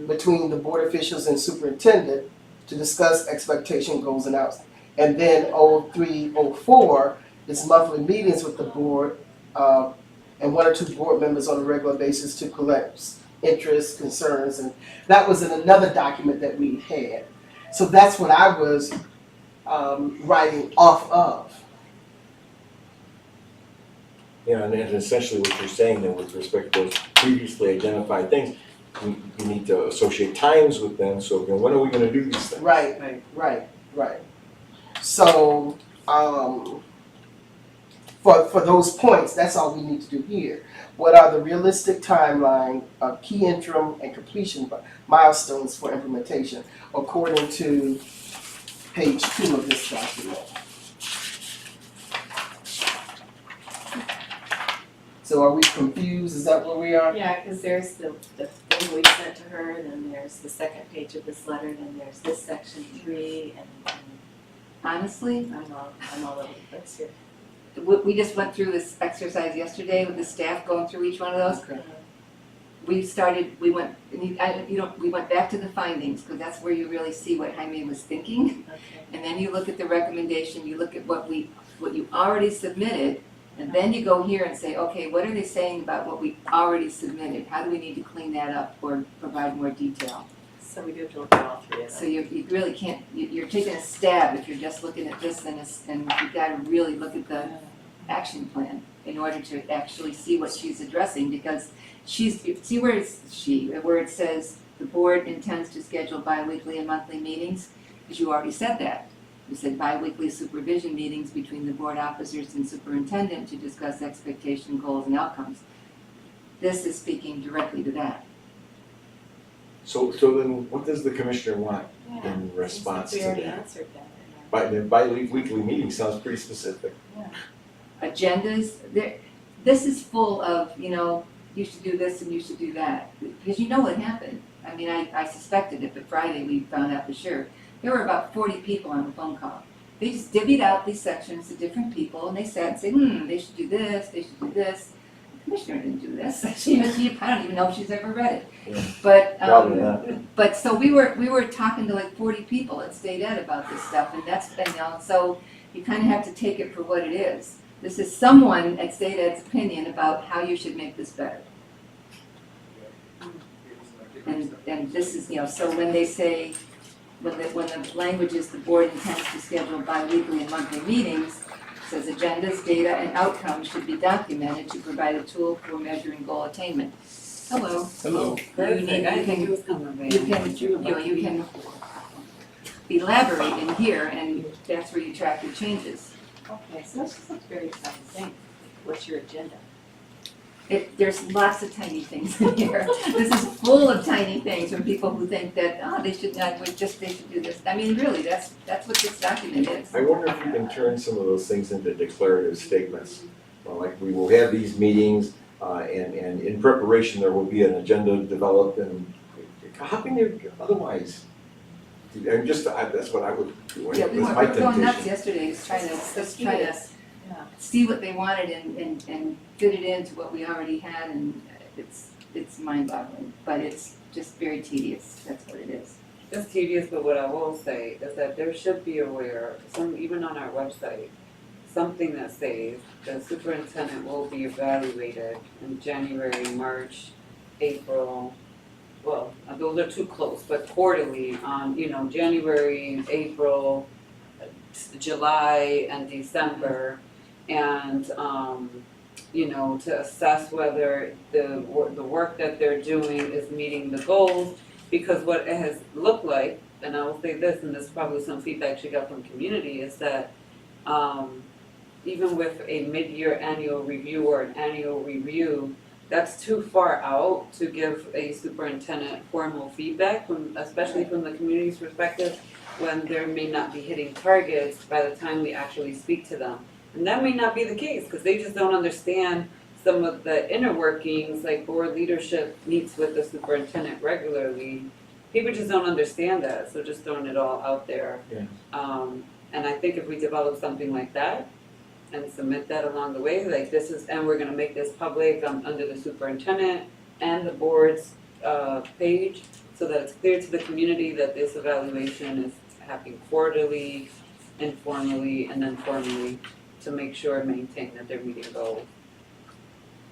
between the board officials and superintendent to discuss expectation goals and outs. And then 0304 is monthly meetings with the board and 1 or 2 board members on a regular basis to collect interests, concerns, and that was in another document that we had. So that's what I was writing off of. Yeah, and essentially what you're saying then with respect to those previously identified things, you need to associate times with them, so when are we gonna do these things? Right. So, for those points, that's all we need to do here. What are the realistic timeline, key interim and completion milestones for implementation, according to page 2 of this document? So are we confused? Is that where we are? Yeah, because there's the thing we sent to her, and then there's the second page of this letter, then there's this section 3, and Honestly, I'm all over the place here. we just went through this exercise yesterday with the staff going through each one of those. Okay. We went back to the findings, because that's where you really see what Jaime was thinking. Okay. And then you look at the recommendation, you look at what you already submitted, and then you go here and say, okay, what are they saying about what we already submitted? How do we need to clean that up or provide more detail? So we do have to look at all 3 of So them. you really can't, you're taking a stab if you're just looking at this, and you've got to really look at the action plan in order to actually see what she's addressing, because see where it says the board intends to schedule bi-weekly and monthly meetings, because you already said that. You said bi-weekly supervision meetings between the board officers and superintendent to discuss expectation, goals, and outcomes. This is speaking directly to that. So then what does the commissioner want Yeah, in response to we already that? answered that. The bi-weekly meeting sounds pretty specific. Agendas, this is full of, you should do this and you should do that, because you know what happened. I mean, I suspected it, but Friday we found out for sure. There were about 40 people on the phone call. they just divvied out these sections to different people, and they sat and said, they should do this, they should do this. The commissioner didn't do this. She, I don't even know if she's ever read it. Yeah. But, Probably not. but so we were talking to like 40 people at State Ed about this stuff, and that's been, so you kind of have to take it for what it is. This is someone at State Ed's opinion about how you should make this better. And this is, so when they say, when the language is the board intends to schedule bi-weekly and monthly meetings, it says agendas, data, and outcomes should be documented to provide a tool for measuring goal attainment. Hello. Hello. Perfect, I didn't think it was coming, man. You can elaborate in here, and that's where you track your changes. Okay, so this is a very exciting thing. What's your agenda? There's lots of tiny things in here. This is full of tiny things from people who think that, they should do this. I mean, really, that's what this document is. I wonder if you can turn some of those things into declarative statements. Well, like, we will have these meetings, and in preparation, there will be an agenda developed, and how can you otherwise? And that's what I would do. Yeah, we That's were my going nuts temptation. yesterday, just trying to Yeah. see what they wanted and fit it into what we already had, and it's mind-boggling, but it's just very tedious, that's what it is. It's tedious, but what I will say is that there should be even on our website, something that says the superintendent will be evaluated in January, March, April. Well, those are too close, but quarterly on, January, April, July, and December. And, to assess whether the work that they're doing is meeting the goals. Because what it has looked like, and I will say this, and this is probably some feedback she got from community, is that even with a mid-year annual review or an annual review, that's too far out to give a superintendent formal feedback, especially from the community's perspective, when there may not be hitting targets by the time we actually speak to them. And that may not be the case, because they just don't understand some of the inner workings, like board leadership meets with the superintendent regularly. People just don't understand that, so just throwing it all out there. Yeah. And I think if we develop something like that and submit that along the way, like this is, and we're gonna make this public under the superintendent and the board's page, so that it's clear to the community that this evaluation is happening quarterly, informally, and then formally, to make sure and maintain that they're meeting goals.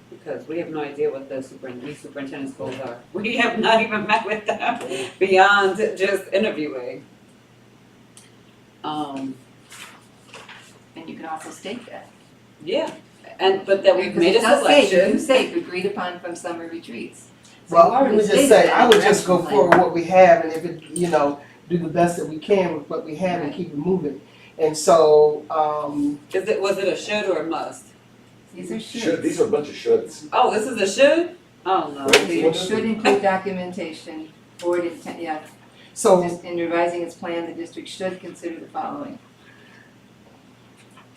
Because we have no idea what the superintendent's goals are. We have not even met with them beyond just interviewing. And you can also state that. Yeah, but that we've made a Because it selection. does say agreed upon from summer retreats. So Well, you already let me just stated say, that I in would the just go action forward plan. with what we have, and if it, do the best that we can with what we have and keep it moving. And so, Was it a should or a must? These are Should, these shoulds. are a bunch of shoulds. Oh, this is a should? Oh, no. It should include documentation, board intent, so, in revising its plan, the district should consider the following.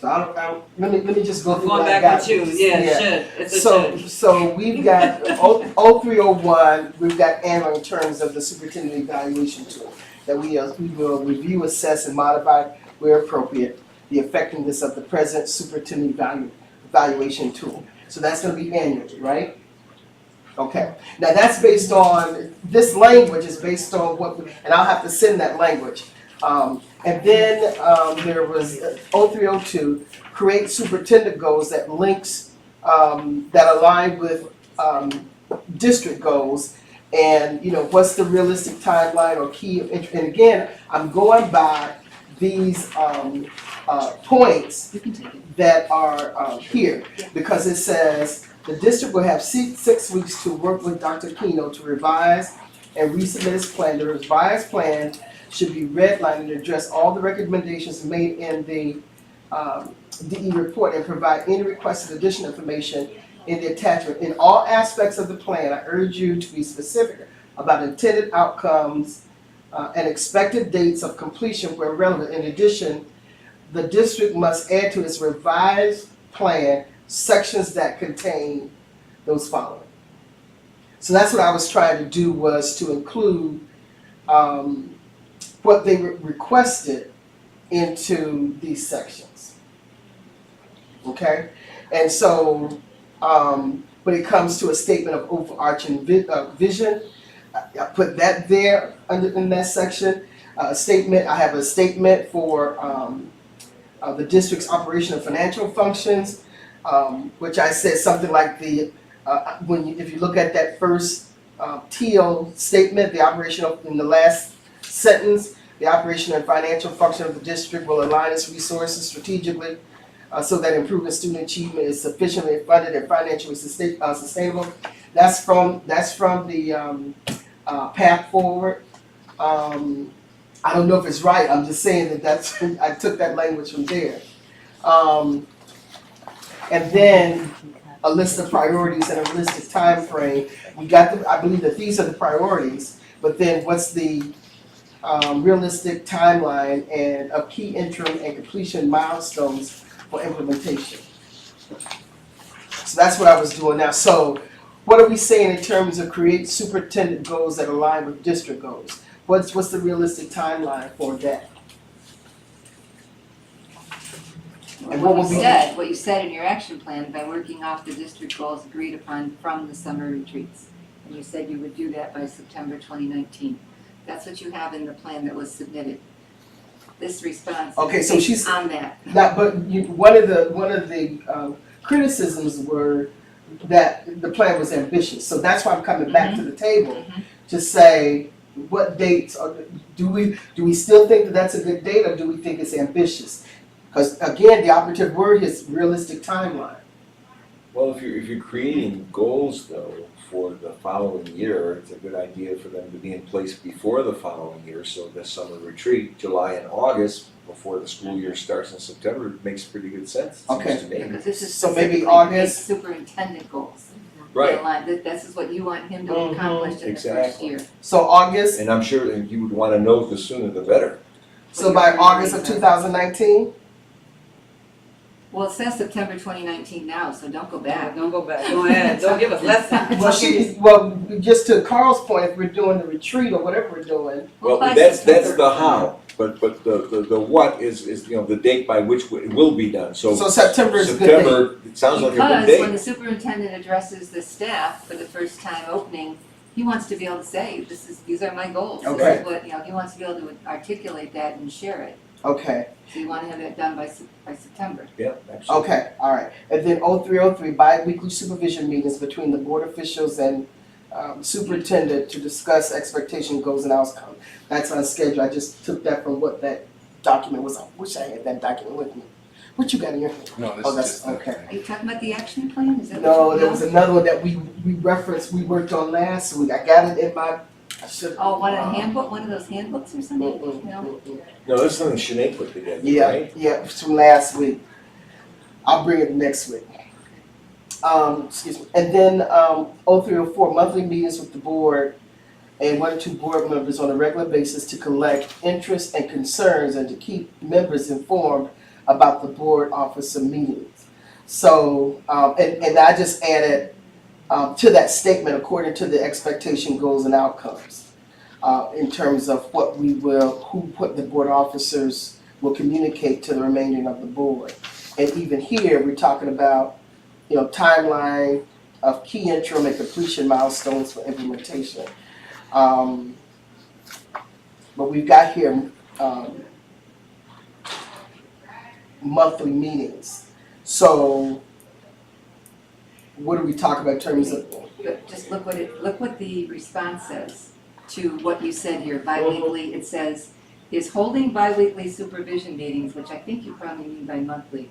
let me just go through what Going I back got. with you, yeah, should, it's a So, should. so we've got 0301, we've got annual in terms of the superintendent evaluation tool, that we will review, assess, and modify where appropriate, the effectiveness of the present superintendent evaluation tool. So that's gonna be annually, right? Okay, now that's based on, this language is based on and I'll have to send that language. And then there was 0302, create superintendent goals that links, that align with district goals. And, what's the realistic timeline or key, and again, I'm going by these points You can take it. that are here. Because it says, the district will have 6 weeks to work with Dr. Keno to revise and resubmit his plan. The revised plan should be redlined and address all the recommendations made in the DE report and provide any requested additional information in the attachment. In all aspects of the plan, I urge you to be specific about intended outcomes and expected dates of completion where relevant. In addition, the district must add to its revised plan sections that contain those following. So that's what I was trying to do, was to include what they requested into these sections. Okay? And so, when it comes to a statement of overarching vision, I put that there in that section. I have a statement for the district's operation of financial functions, which I said something like if you look at that first teal statement, the operation in the last sentence, the operation and financial function of the district will align its resources strategically so that improving student achievement is sufficiently funded and financially sustainable. That's from the path forward. I don't know if it's right. I'm just saying that's I took that language from there. And then a list of priorities and a realistic time frame. I believe that these are the priorities, but then what's the realistic timeline and of key interim and completion milestones for implementation. So that's what I was doing now. So what are we saying in terms of create superintendent goals that align with district goals? What's the realistic timeline for that? And what will be What you said in your action plan, by working off the district goals agreed upon from the summer retreats. And you said you would do that by September 2019. That's what you have in the plan that was submitted. This response Okay, is so based she's on that. but one of the criticisms were that the plan was ambitious. So that's why I'm coming back to the table to say what dates do we still think that that's a good date, or do we think it's ambitious? Because again, the operative word is realistic timeline. Well, if you're creating goals though for the following year, it's a good idea for them to be in place before the following year. So the summer retreat, July and August, before the school year starts in September, makes pretty good sense. It seems Okay. to me. Because this is So maybe specifically August? superintendent goals. Right. This is what you want him to Mhm. accomplish in the first Exactly. year. So August. And I'm sure that you would want to know the sooner the better. So by August of 2019. Well, it says September 2019 now, so don't go back. Don't go back, go ahead, don't give us less time. Well, just to Carl's point, if we're doing the retreat or whatever we're doing. Well, by that's September. the how, but the what is the date by which it will be done. So September is a good date. September, it sounds like a good Because date. when the superintendent addresses the staff for the first time opening, he wants to be able to say, these are my goals. Okay. This is what, he wants to be able to articulate that and share it. Okay. So you want to have that done by September. Yeah, absolutely. Okay, all right. And then 0303, bi-weekly supervision meetings between the board officials and superintendent to discuss expectation, goals, and outcomes. That's on schedule. I just took that from what that document was. I wish I had that document with me. What you got in your hand? No, this Oh, is that's just okay. Are you talking about the action plan? Is that what No, you're there was another one that we referenced, we worked on last week. I got it in my, I should. Oh, one of those handbooks or something? No? No, that's something Sinead put together, Yeah, right? yeah, it's from last week. I'll bring it next week. Excuse me. And then 0304, monthly meetings with the board and 1 or 2 board members on a regular basis to collect interests and concerns and to keep members informed about the board officer meetings. So, and I just added to that statement, according to the expectation, goals, and outcomes, in terms of what the board officers will communicate to the remainder of the board. And even here, we're talking about, timeline of key interim and completion milestones for implementation. But we've got here monthly meetings. So what do we talk about in terms of? But just look what the response says to what you said here, bi-weekly. It says, is holding bi-weekly supervision meetings, which I think you probably mean by monthly,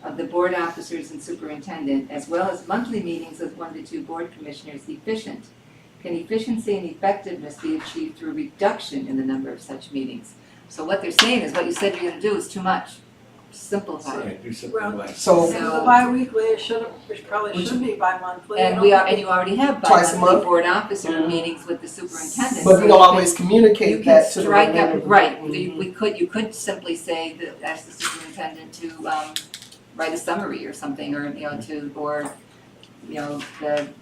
of the board officers and superintendent, as well as monthly meetings with 1 to 2 board commissioners, efficient? Can efficiency and effectiveness be achieved through reduction in the number of such meetings? So what they're saying is what you said you're gonna do is too much. Simplify it. Right, do something Well, like. So Instead of bi-weekly, it probably should be bi-monthly. And you already have Twice a bi-monthly month? board officer meetings with the superintendent. but so we don't you can- always communicate that to the You can strike remainder out, of the- right, Mhm. you could simply say that, ask the superintendent to write a summary or something, or, to, or you know,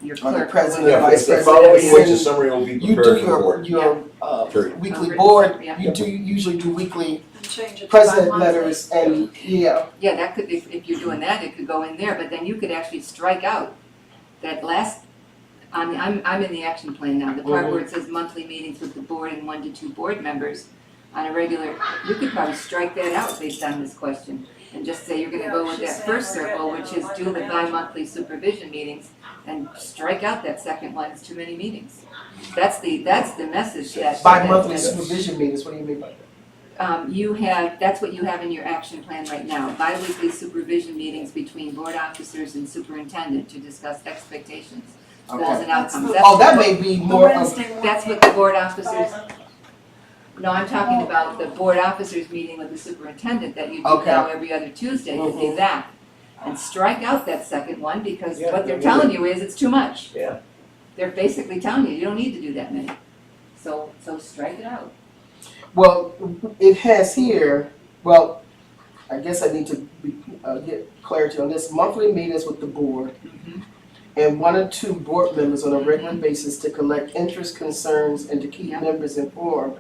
your Or the clerk. president, Yeah, vice the president, following which and the summary will be you prepared do for the board. your Period. weekly Written board, summary, yeah. you usually do weekly And change it to president bi-monthly. letters and, yeah. Yeah, that could, if you're doing that, it could go in there, but then you could actually strike out that last, I'm in the action plan now, the part where it says monthly meetings with the board and 1 to 2 board members on a regular, you could probably strike that out based on this question and just say you're gonna go with that first circle, which is do the bi-monthly supervision meetings, and strike out that second one, it's too many meetings. That's the message that. Bi-monthly supervision meetings, what do you mean by that? That's what you have in your action plan right now, bi-weekly supervision meetings between board officers and superintendent to discuss expectations, goals and outcomes. That's Oh, that what- may be The more of, Wednesday morning. That's what the board officers, Bi-monthly. no, I'm talking about the board officers meeting with the superintendent that you do now every other Tuesday, to do that. And strike out that second one, because Yeah, what they're yeah. telling you is it's too much. Yeah. They're basically telling you, you don't need to do that many. So strike it out. well, it has here, well, I guess I need to get clarity on this, monthly meetings with the board and 1 or 2 board members on a regular basis to collect interest, concerns, and to keep Yeah. members informed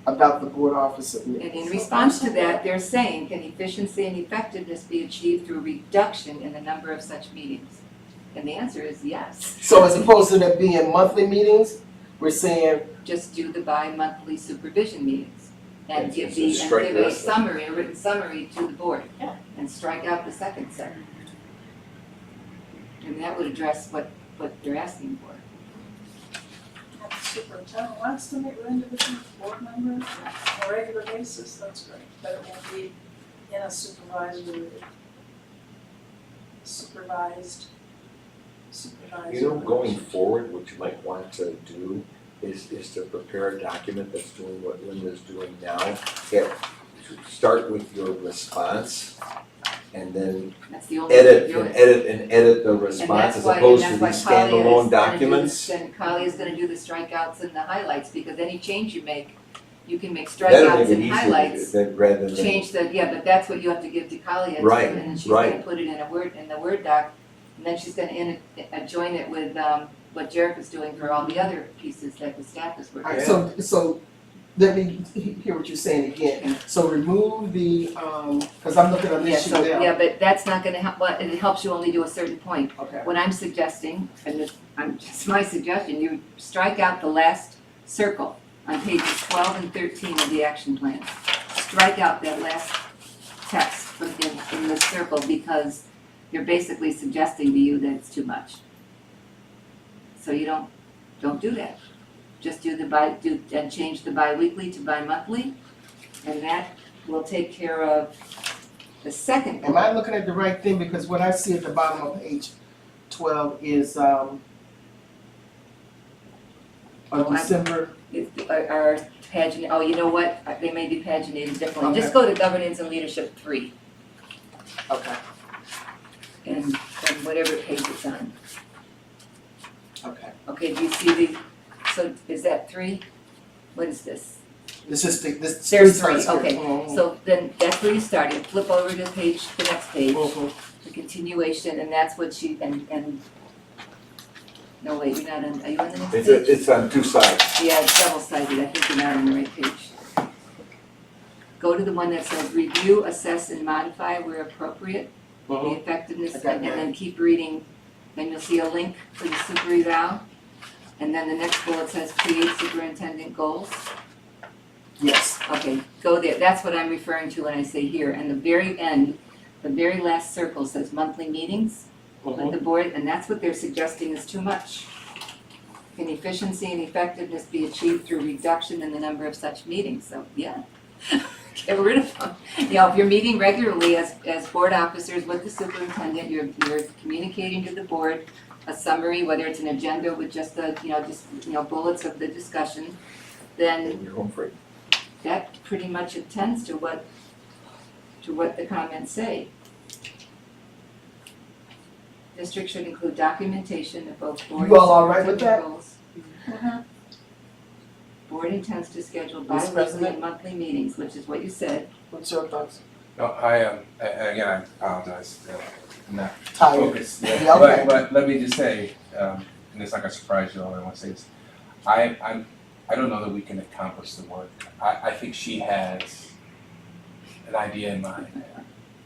about the board officer And meetings. in response to that, they're saying, can efficiency and effectiveness be achieved through reduction in the number of such meetings? And the answer is yes. So as opposed to there being monthly meetings, we're saying, Just do the bi-monthly supervision meetings and And give so strike the a rest of it. summary, a written summary to the board. Yeah. And strike out the second set. And that would address what they're asking for. If the superintendent wants to meet with individual board members on a regular basis, that's great, but it won't be in a supervised. You know, going forward, what you might want to do is to prepare a document that's doing what Linda's doing now. Start with your response and then That's the only way to do it. edit the response as opposed to these standalone documents. And Kali is gonna do the strikeouts and the highlights, because any change you make, you can make That'll strikeouts make it and easier highlights. rather than. Change but that's what you have to give to Kali, Right, and then she's gonna right. put it in the Word doc, and then she's gonna join it with, what Jarek is doing for all the other pieces that the staff is working on. alright, so let me hear what you're saying again. So remove the, cause I'm looking at this sheet now. Yeah, but that's not gonna help, it helps you only to a certain point. Okay. What I'm suggesting, and just my suggestion, you strike out the last circle on pages 12 and 13 of the action plan. Strike out that last text in this circle, because they're basically suggesting to you that it's too much. So you don't do that. Just and change the bi-weekly to bi-monthly, and that will take care of the second Am one. I looking at the right thing? Because what I see at the bottom of page 12 is, on December, Our paginate, oh, you know what, they may be paginated differently. Just go to governance and leadership 3, okay, and whatever page it's on. okay. Okay, do you see so is that 3? What is this? This is this. There's starts 3, here. okay. Mhm. So then that's where you started, flip over to the next page, Mhm. the continuation, and that's what no, wait, you're not on, are you on the next page? It's on 2 sides. Yeah, it's double-sided, I think you're not on the right page. Go to the one that says review, assess, and modify where appropriate, the Mhm. effectiveness, I got and that. then keep reading. Then you'll see a link for the super eval. And then the next bullet says create superintendent goals. Yes, Okay, go there, that's what I'm referring to when I say here. And the very end, the very last circle says monthly meetings with the board, and that's what they're suggesting is too much. Can efficiency and effectiveness be achieved through reduction in the number of such meetings? So, yeah, get rid of them. You know, if you're meeting regularly as board officers with the superintendent, you're communicating to the board a summary, whether it's an agenda with just bullets of the discussion, then You're home free. that pretty much attends to what the comments say. District should include documentation of both board You all right with that? goals. Board intends to schedule Mr. bi-weekly President? and monthly meetings, which is what you said. what's your thoughts? No, I am, again, I apologize, I'm not Tired. focused. Yeah, okay. But let me just say, and it's not gonna surprise you all, I wanna say this. I don't know that we can accomplish the work. I think she has an idea in mind.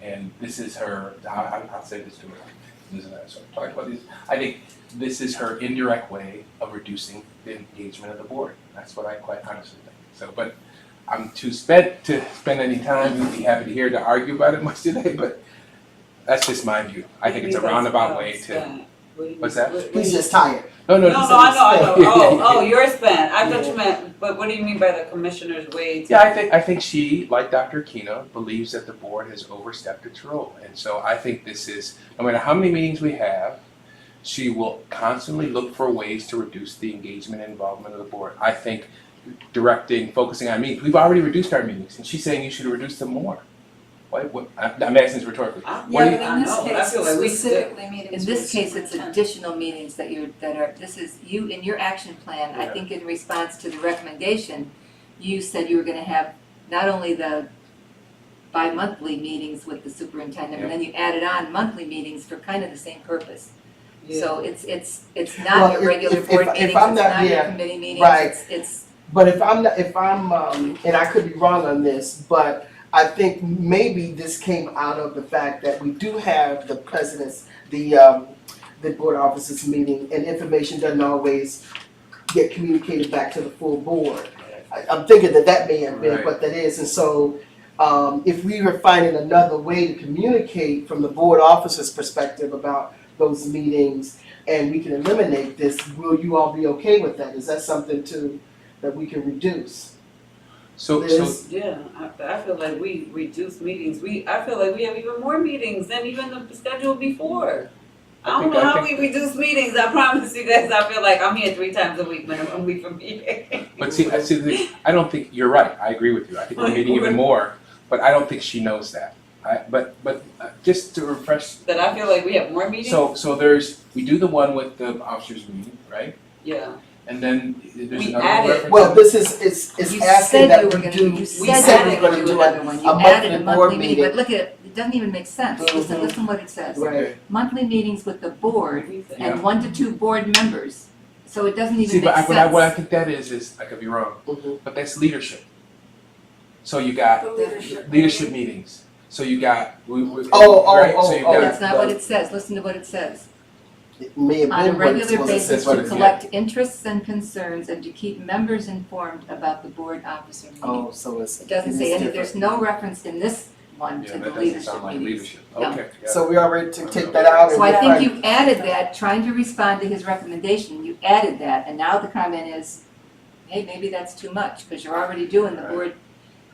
And this is her, I'll say this to her, this is, so I'm talking about this, I think this is her indirect way of reducing the engagement of the board. That's what I quite honestly think. So, but I'm too spent to spend any time, we'd be happy to hear to argue about it much today, but that's just my view. I think it's a roundabout way to, what's that? He's just tired. No, No, I know. Yeah. Oh, you're spent. I thought Yeah. you meant, but what do you mean by the commissioner's way to? Yeah, I think she, like Dr. Aquino, believes that the board has overstepped its role. And so I think this is, no matter how many meetings we have, she will constantly look for ways to reduce the engagement and involvement of the board. I think focusing on meetings, we've already reduced our meetings, and she's saying you should reduce them more. What, I'm asking this rhetorically. Yeah, What do but you- in this I know, I case, feel like we it's specifically meetings. In this with case, it's superintendent. additional meetings this is, you, in your action plan, I Yeah. think in response to the recommendation, you said you were gonna have not only the bi-monthly meetings with the superintendent, but then you added on monthly meetings for kind of the same purpose. So it's Well, not your if- regular if- board if meetings, it's I'm not- not your yeah, committee meetings, right. it's, But if I'm and I could be wrong on this, but I think maybe this came out of the fact that we do have the president's, the board officers meeting, and information doesn't always get communicated back to the full board. I'm thinking that may have been Right. what that is, and so, if we were finding another way to communicate from the board officers' perspective about those meetings, and we can eliminate this, will you all be okay with that? Is that something that we can reduce? So, Liz? Yeah, I feel like we reduce meetings. I feel like we have even more meetings than even the schedule before. I don't know how we reduce meetings. I promise you guys. I feel like I'm here 3 times a week when we for meeting. but see, I don't think, you're right, I agree with you, I think we're meeting even more, but I don't think she knows that. But just to refresh, That I feel like we have more meetings. so we do the one with the officers meeting, right? Yeah. And then there's We another added- reference. Well, this is you asking said that you were we gonna, do, you we said said we you were were gonna gonna do do another one, you a added a monthly board monthly meeting, meeting. but look at it doesn't even make sense, Mhm. listen what it says. Right. Monthly meetings with the board Yeah. and 1 to 2 board members, so it doesn't See, even but make what I sense. think that is, I could be wrong, Mhm. but that's leadership. So you got The leadership meetings, so you got, Oh, right, so you got. That's not what it says, listen to what it says. It may have On a been what it's regular supposed to say. basis what to it- collect interests and concerns and to keep members informed about the board officer meeting. Oh, so it's. It doesn't it say is any, there's no reference in this one Yeah, to the that doesn't leadership sound like meetings. leadership, No. okay, yeah. So we are ready to take that out and. So I we're think fine. you added that, trying to respond to his recommendation, you added that, and now the comment is, hey, maybe that's too much, because you're already doing the Right. board,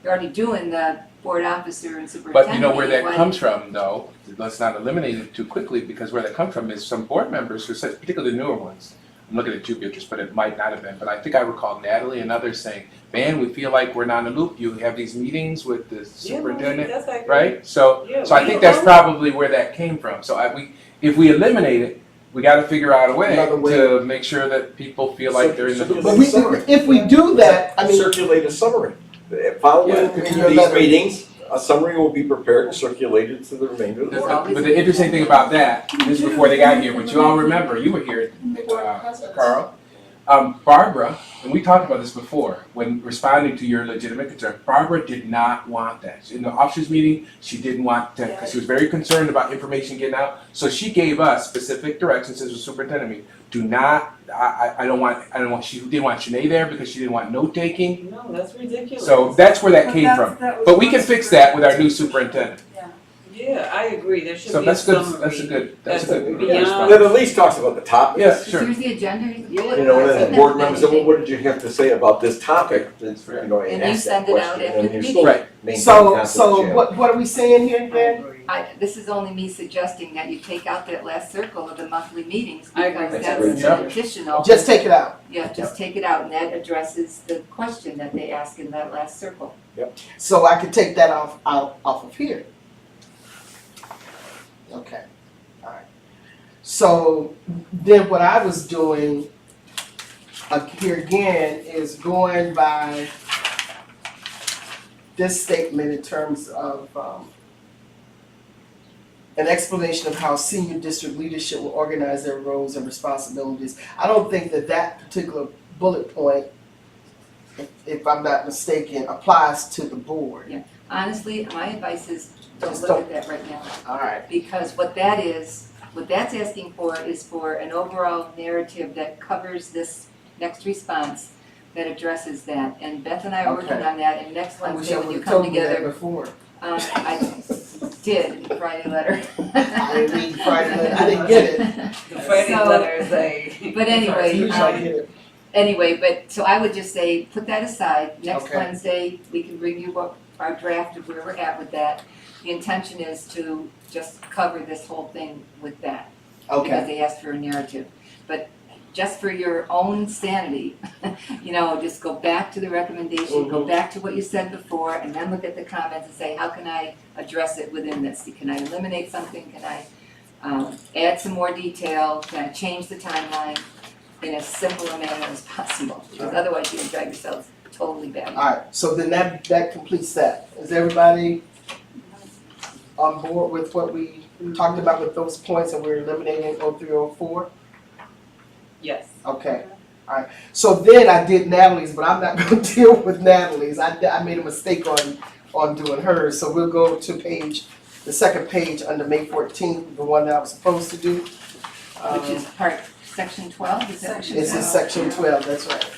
you're already doing the board officer and But superintendent. you know where that Why- comes from, though, let's not eliminate it too quickly, because where that comes from is some board members who said, particularly the newer ones. I'm looking at you, Beatrice, but it might not have been, but I think I recall Natalie and others saying, man, we feel like we're not in the loop, you have these meetings with the superintendent, That's accurate. right? So Yeah, I we think that's don't- probably where that came from, so if we eliminate it, we gotta figure out a way Another way. to make sure that people feel like they're in the loop. But if we do that, I mean, Circulate a summary. Following Yeah. In your these letter. meetings, a summary will be prepared and circulated to the remainder of the board. But the interesting thing about that, this is before they got here, but you all remember, you were here, Carl. Barbara, and we talked about this before, when responding to your legitimate concern, Barbara did not want that. In the officers meeting, she didn't want that, because she was very concerned about information getting out. So she gave us specific directions as a superintendent meeting. Do not, I don't want, she didn't want Sinead there because she didn't want note taking. No, that's ridiculous. So that's where that came from. But we can fix that with our new superintendent. Yeah, I agree. There should So be a that's good, summary. that's a good That's good beyond- response. That at least talks about the topics. Yeah, sure. Here's the agenda, You know, and then the board members, say, well, what did you have to say about this topic? You know, And and you ask that send it out question, after and the you're meeting. still Right. maintaining so confidentiality. what are we saying here again? This is only me suggesting that you take out that last circle of the monthly meetings, I agree. because That's that's a great an additional. Just take it out. Yeah, just take it out, and that addresses the question that they ask in that last circle. So I could take that off of here. Okay, alright. So then what I was doing here again is going by this statement in terms of an explanation of how senior district leadership will organize their roles and responsibilities. I don't think that that particular bullet point, if I'm not mistaken, applies to the board. Honestly, my advice is don't Just look at that right now. All right. Because what that's asking for is for an overall narrative that covers this next response that addresses that. And Beth and I are working Okay. on that, and next I wish Wednesday I when would you have come told me that together, before. I did in the Friday letter. I didn't read Friday letter. I didn't get it. The Friday So- letter is a. But anyway, Usually I get it. Anyway, but, so I would just say, put that aside, next Okay. Wednesday, we can bring you up our draft of where we're at with that. The intention is to just cover this whole thing with that, because Okay. they asked for a narrative. But just for your own sanity, you know, just go back to the recommendation, go back to what you said before, and then look at the comments and say, how can I address it within this? Can I eliminate something? Can I add some more detail? Can I change the timeline in as simple a manner as possible? Because otherwise you're gonna drive yourselves totally bad. All right. So then that completes that. Is everybody on board with what we talked about with those points, and we're eliminating 0304? Yes. Okay, alright, so then I did Natalie's, but I'm not gonna deal with Natalie's, I made a mistake on doing hers, so we'll go to the second page under May 14th, the one that I was supposed to do. Which is section 12, is that? Section This is section 12, that's right.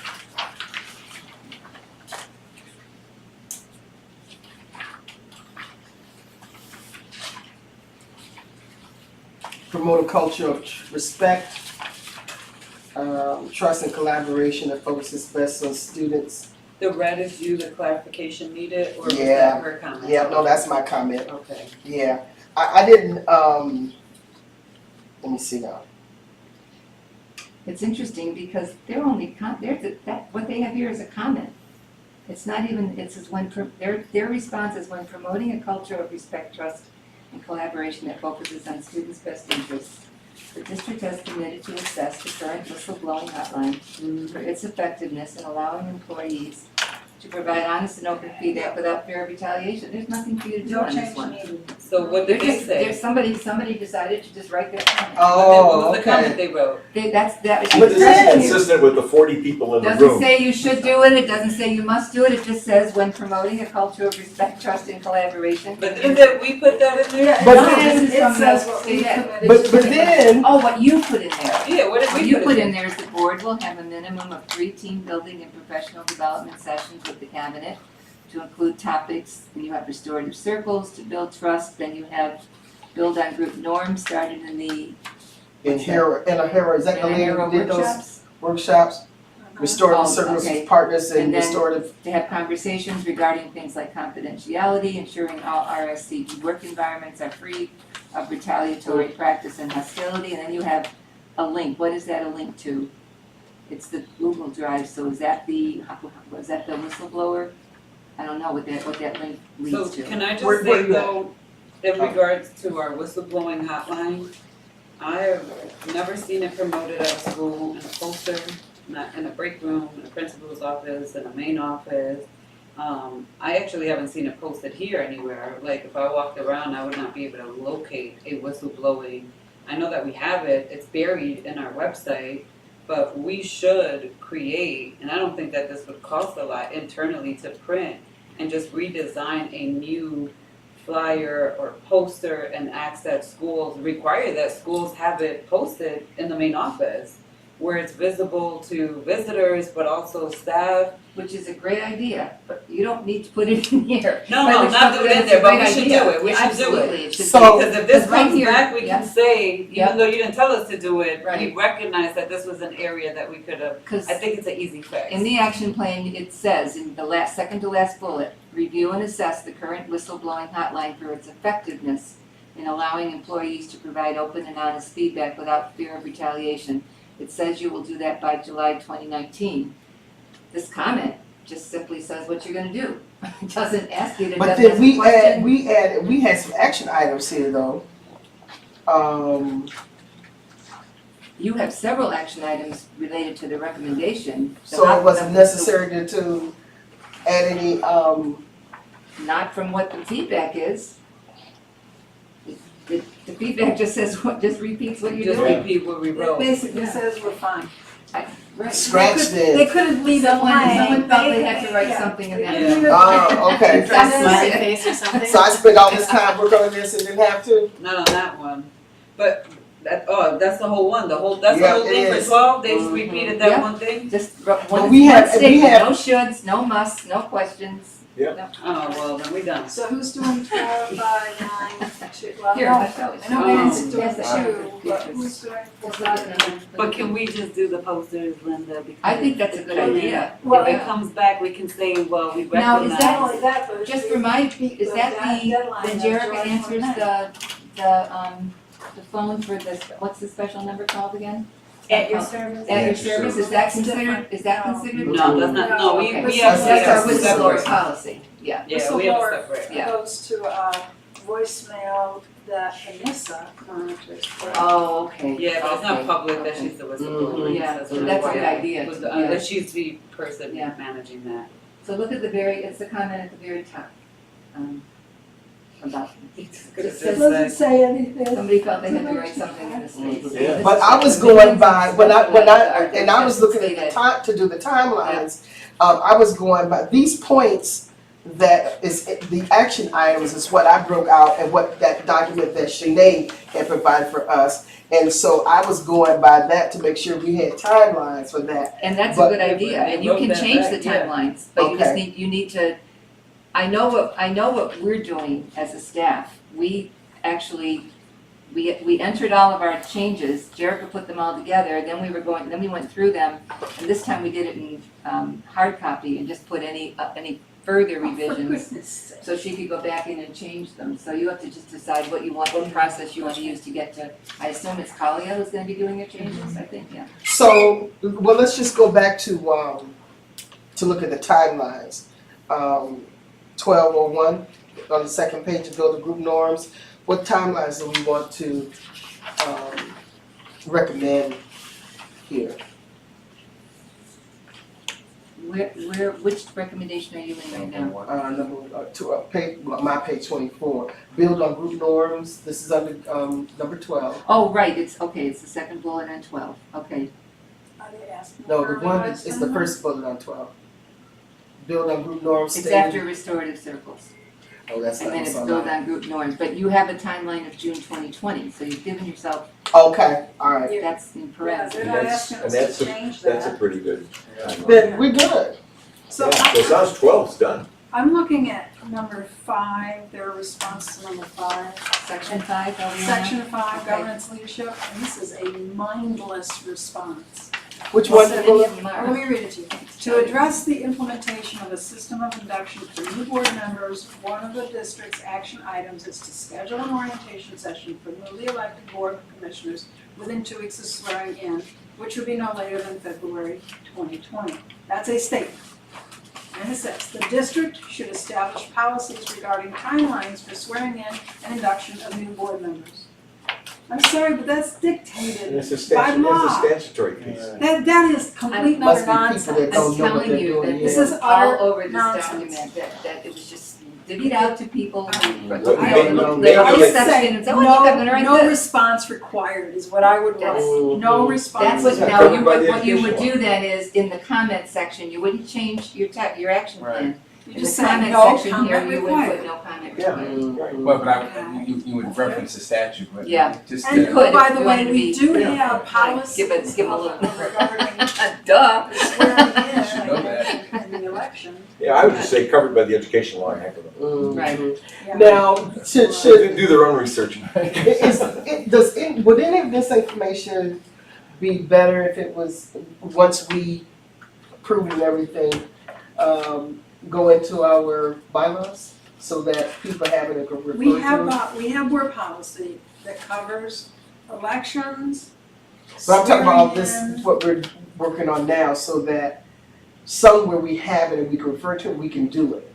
Promote a culture of respect, trust and collaboration that focuses best on students. The red is you, the clarification needed, or was Yeah. that her comment? Yeah, no, that's my comment. Okay. Yeah, I didn't, let me see now. It's interesting because they're only, what they have here is a comment. It's not even, it says their response is when promoting a culture of respect, trust, and collaboration that focuses on students' best interests. The district has committed to assess the current whistleblowing hotline for its effectiveness in allowing employees to provide honest and open feedback without fear of retaliation. There's nothing for you to do No on this change one. needed. So what did they say? There's somebody decided to just write that comment. Oh, What was the comment okay. they wrote? That But this is consistent with the 40 people in the doesn't room. say you should do it, it doesn't say you must do it, it just says when promoting a culture of respect, trust, and collaboration. But didn't that we put that in there? Yeah, But no, then- it says what we Yeah. committed But to. then, Oh, what you put in there. Yeah, what did What we you put put in in there is the board will have a minimum of 3 team building and professional development sessions with the cabinet to include topics, and you have restorative circles to build trust, then you have build on group norms started in the in Hera, is that the lady Hera who did those workshops. workshops? Restorative Oh, circles, okay. partners and And then- restorative, To have conversations regarding things like confidentiality, ensuring all RSCG work environments are free of retaliatory practice and hostility, and then you have a link. What is that a link to? It's the Google Drive, so was that the whistleblower? I don't know what that link So leads to. can I just Where say you at? though, in regards to our whistleblowing hotline, I have never seen it promoted at school in a poster, not in a break room, in a principal's office, in a main office. I actually haven't seen it posted here anywhere. Like if I walked around, I would not be able to locate a whistleblowing. I know that we have it, it's buried in our website, but we should create, and I don't think that this would cost a lot internally to print and just redesign a new flyer or poster and ask that schools, require that schools have it posted in the main office where it's visible to visitors but also staff. Which is a great idea, but you don't need to put it in here. No, But no, it's not do it in it's a there, but great we should idea. do it, we Yeah, should do absolutely, it. it should So- Because if this Because right comes here- back, we yeah. can say, Yeah. even though you didn't tell us to do it, we Right. recognize that this was an area that we could have, Because I think it's an easy fix. in the action plan, it says in the second to last bullet, review and assess the current whistleblowing hotline for its effectiveness in allowing employees to provide open and honest feedback without fear of retaliation. It says you will do that by July 2019. This comment just simply says what you're gonna do. It doesn't ask you to, but doesn't then ask a question. we had some action items here though. You have several action items related to the recommendation. So it wasn't necessary to add any, Not from what the feedback is. The feedback just says, what, just repeats what you're Just doing. repeat what we It wrote. basically says we're fine. Right. Scratch They this. couldn't leave it Someone blank. felt they had to write Yeah. something in They that. couldn't leave it Oh, blank. okay. And then- Smiley face or something? So I spent all this time working on this and didn't have to? Not on that one, but that's the whole one, that's the Yeah, whole it thing for is. 12, they just Mhm. repeated that Yeah. one thing? Just But one we have- statement, no shoulds, no musts, no questions. Oh, well, then we done. So who's doing 12 by 9 to, well, Here, no, I'll show it. I know Nancy's doing Yes, I have 2, but who's doing 4 by 9? But can we just do the posters, Linda, because. I think that's a good idea. Well, If it comes back, we can say, well, we Now, is recognize. that- Not only that, but Just we- for my, is that deadline when of Jerrica July answers 29th. the phone for this, what's the special number called again? At your service? At your At your service, service. is that It's considered, different. is that No. considered? No, that's not, no, we, Okay. we That's actually our have whistleblower separate. policy, yeah. Yeah, we have Whistleblower separate. Yeah. goes to a voicemail that Anissa monitors. Oh, okay. Yeah, but it's not Okay. public that Okay. she's the whistleblower. Mhm. Yeah, That's so what that's a why good I idea. was- Yeah. that she's the person Yeah. managing that. So look at the very, it's the comment at the very top. About, It says- Doesn't say anything. somebody felt they had to write something in the space. Yeah. But I was going by, when I, and I was looking at the time, to do the timelines, I was going by, these points that is, the action items is what I broke out and what that document that Sinead had provided for us. And so I was going by that to make sure we had timelines for that. And that's a But- good idea, and you Wrote can that change the back, yeah. timelines, but you just Okay. need to, I know what we're doing as a staff. We actually, we entered all of our changes, Jerrica put them all together, then we went through them, and this time we did it in, hard copy and just put any further For revisions, goodness sake. so she could go back in and change them. So you have to just decide what process you want to use to get to, I assume it's Kalia who's gonna be doing your changes, I think, yeah. So, well, let's just go back to look at the timelines. 1201, on the second page of build the group norms, what timelines do we want to, recommend here? Which recommendation are you in right now? My page 24, build on group norms, this is under, number 12. Oh, right, it's the second bullet on 12, okay. Are they asking No, for the one revised is the timeline? first bullet on 12. Build on group norms It's stated. after restorative circles, Oh, that's and not then what's it's on built mine. on group norms, but you have a timeline of June 2020, so you've given yourself, Okay, alright, Yeah. that's in Yeah, parentheses. they're And not that's- asking and us that's to a- change That's a that. pretty good. then we're good. So Yeah, so it sounds 12's done. I'm looking at number 5, their response to number 5. Section 5, are we on that? Section 5, Okay. governance leadership, and this is a mindless response. Which one? Well, any of them are. Let me read it to you. To address the implementation of a system of induction for new board members, one of the district's action items is to schedule an orientation session for newly elected board commissioners within 2 weeks of swearing in, which would be no later than February 2020. That's a statement. And it says, the district should establish policies regarding timelines for swearing in and induction of new board members. I'm sorry, but that's And dictated it's a by law. statutory piece. That is complete and Must utter be people that nonsense. don't know what telling they're you doing, that yeah. This is all utter over this nonsense. document, that it was just divvied out to people who, Well, look, maybe- look, maybe look, I this would section, say, and so, oh, I'm gonna write no this. response required is what I would write. That's- No response. That's what, Yeah, now, covered you by would, the what you would education do then is, in the comment section, you wouldn't change your action Right. plan. You In the just say, comment no section here, comment you would put required. no comment Yeah. required. But you would reference the statute, but Yeah. just. And could oh, if by you the way, wanted to we be- do Yeah. have policies Give a little- governing Duh. swearing in know that. and the election. Yeah, I would just say covered by the education law, heck of it. Right. Yeah. Now, should, Do their own research. would any of this information be better if it was, once we approve and everything, go into our bylaws? So that people have it and can refer to it? We have board policy that covers elections, But I'm talking about all this, swearing in. what we're working on now, so that somewhere we have it and we can refer to it, we can do it.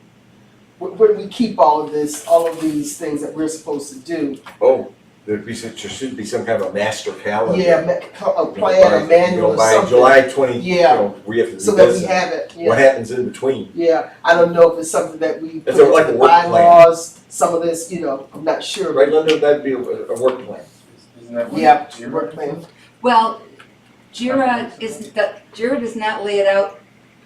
Where do we keep all of this, all of these things that we're supposed to do? Oh, there should be some kind of a master calendar. Yeah, a plan, a manual or By something. July 20, Yeah. we have to So that we revisit have it, what yeah. happens in between. Yeah, I don't know if it's something that we put It's like in a the work plan. bylaws, some of this, I'm not sure. Right, Linda, that'd be a work plan. Isn't that what Yeah, Jira work is? plan. Well, Jira does not lay it out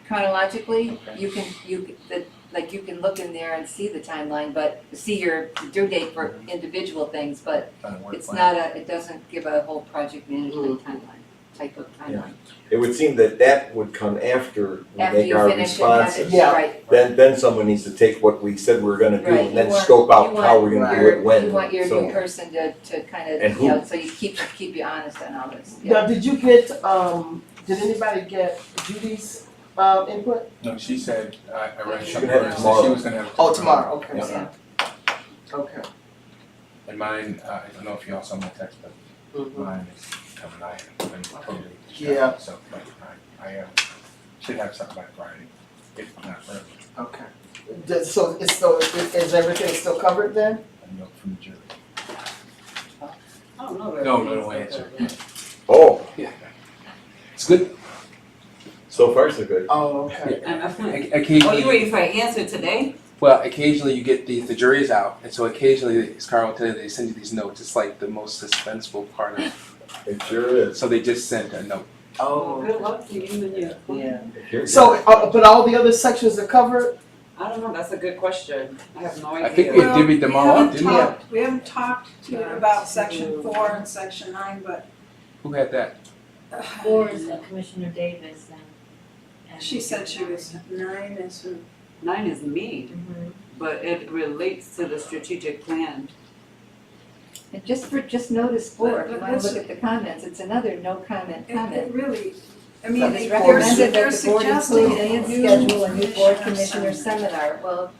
chronologically. Okay. You can look in there and see the timeline, but see your due date for individual things, but On a work it's plan. not it doesn't give a whole project management type of timeline. It would seem that would come after we After make you our finish and have it, responses. Yeah. right, Then someone needs to take what we said we were gonna do right. and then You want- scope out you how want we're gonna do your- it when. You want your So- new person to kind And of, who. so you keep you honest on all this. Now, did you get, did anybody get Judy's, input? No, she said, I read She something, can have it she tomorrow. was gonna have it Oh, tomorrow, okay. Yeah. Okay. And mine, I don't know if you all saw my text, but Mhm. mine is coming, I have been totally Yeah. distracted, so, but I should have something by Friday, if not early, Okay. So is everything still covered then? a note from the jury. Oh, No answer. Oh, It's good. so far so good. Oh, okay. Occasionally. Oh, you waiting for an answer today? Well, occasionally you get the jury is out, and so occasionally, as Carl will tell you, they send you these notes. It's like the most suspenseful part of It sure is. So they just sent a note. Oh, Good luck to you and you. yeah. Here- So, but all the other sections are covered? I don't know, that's a good question. I have no idea. I think we divvied them all up, didn't we? We haven't talked to you about section 4 and section 9, but Who had that? Or is Commissioner Davis and. she said she was 9 is who? 9 is me, but it relates to the strategic plan. And just notice 4, if you But wanna look at the comments, it's another no comment It comment. really, I mean, But they're It's recommended that they're the board suggesting include and new schedule a new board commissioner seminar. seminar. Well,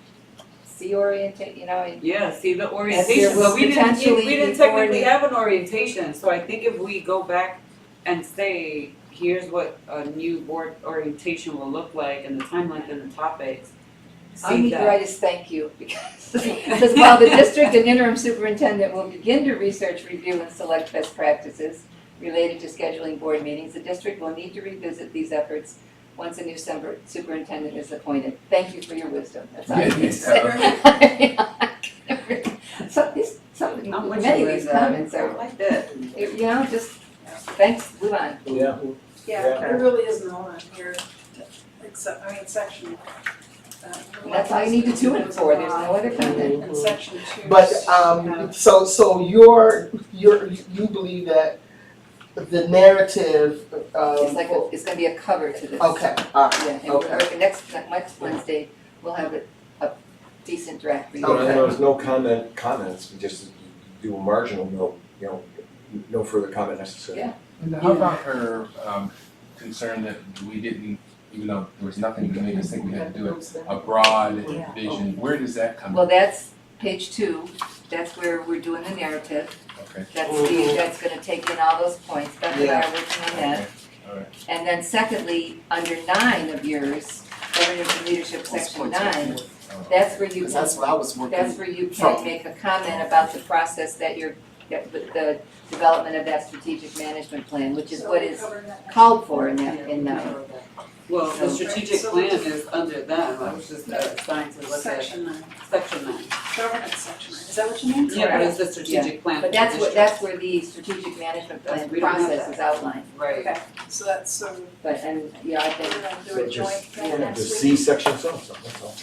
see orientate, Yeah, see the That's orientation, your but we didn't potentially technically before have an orientation, so I think if we go back and say, here's what a new board orientation will look like and the timeline and the topics, all you see need to that. write is thank you, because while the district and interim superintendent will begin to research, review, and select best practices related to scheduling board meetings, the district will need to revisit these efforts once a new superintendent is appointed. Thank you for your wisdom, that's all I need to say. I'm with Many you, of these Linda. comments I are, like that. just, thanks, move on. Yeah. Yeah, there really is no one here, except, I mean, section. And that's all you need to tune it for, there's no other comment. And section 2. But, have- so you believe that the narrative, It's gonna be a cover to this. okay, alright, Yeah, and okay. next Wednesday, we'll have a decent draft for you. And there was no comments, we just do a marginal note, no further comment necessary. Yeah. And how about her concern that we didn't, even though there was nothing to make us think we had to do it, a broad vision? Where does that come Well, from? that's page 2, that's where we're doing the narrative. Okay. That's gonna take in all those points, Beth and I are working on that. Alright. And then secondly, under 9 of yours, governance and leadership, section 9, that's where you, That's what I was working. that's where you can make a comment about the process that with the development of that strategic management plan, which is So what we're is covering that. called for in that. Well, the So- strategic plan is under them, I was just assigned to look at Section 9, section 9. governance section 9, is that what you mean? Yeah, but it's the strategic plan for But the district. that's where the strategic management plan We don't have process that. is outlined, Right. Okay, so that's, so but, and, yeah, I we're think, gonna do So a joint thing just next the week. C section so that's all.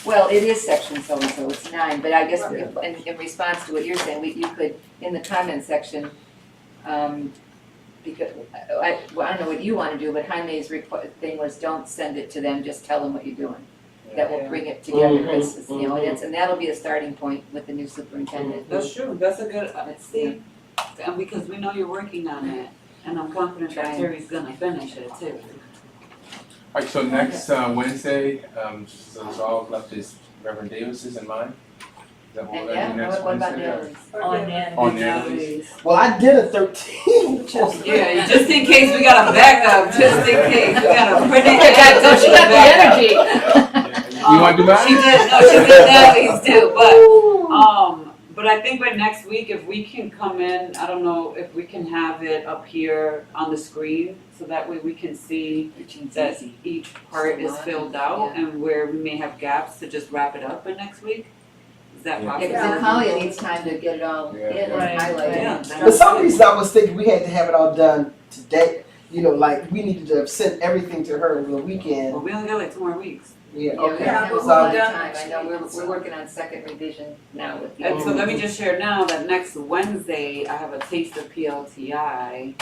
well, it is section so-and-so, it's 9, but I guess Right. in response to what you're saying, you could, in the comment section, because, I don't know what you wanna do, but Jaime's thing was don't send it to them, just tell them what you're doing. That will bring it together, it's, and that'll be a starting point with the new superintendent. That's true, that's a good, That's- see, and because we know you're working on it, and I'm confident that Terry's gonna finish it too. Alright, so next Wednesday, so it's all left is Reverend Davis's and mine? Is that what And we're gonna do next what about Wednesday? Natalie's? On that. On Natalie's. Well, I did a 13. Yeah, just in case we got a backup, just in case, we got a pretty. She got the energy. You wanna do mine? She did, no, she did Natalie's too, But I think by next week, if we can come in, I don't know if we can have it up here on the screen, so that way we can see that each part is filled out and where we may have gaps to just wrap it up by next week. Is that Yeah. possible? Yeah, because Talia needs time to get it all in and Right, highlighted. Yeah. For some reason, I was thinking we had to have it all done today. You know, like we needed to have sent everything to her over the Well, weekend. we only got like 2 more weeks. Yeah, Yeah, we okay. don't have a but whole lot we'll of be time, done I know, next we're week. working on second revision now with the. And so let me just share now that next Wednesday, I have a taste of PLTI.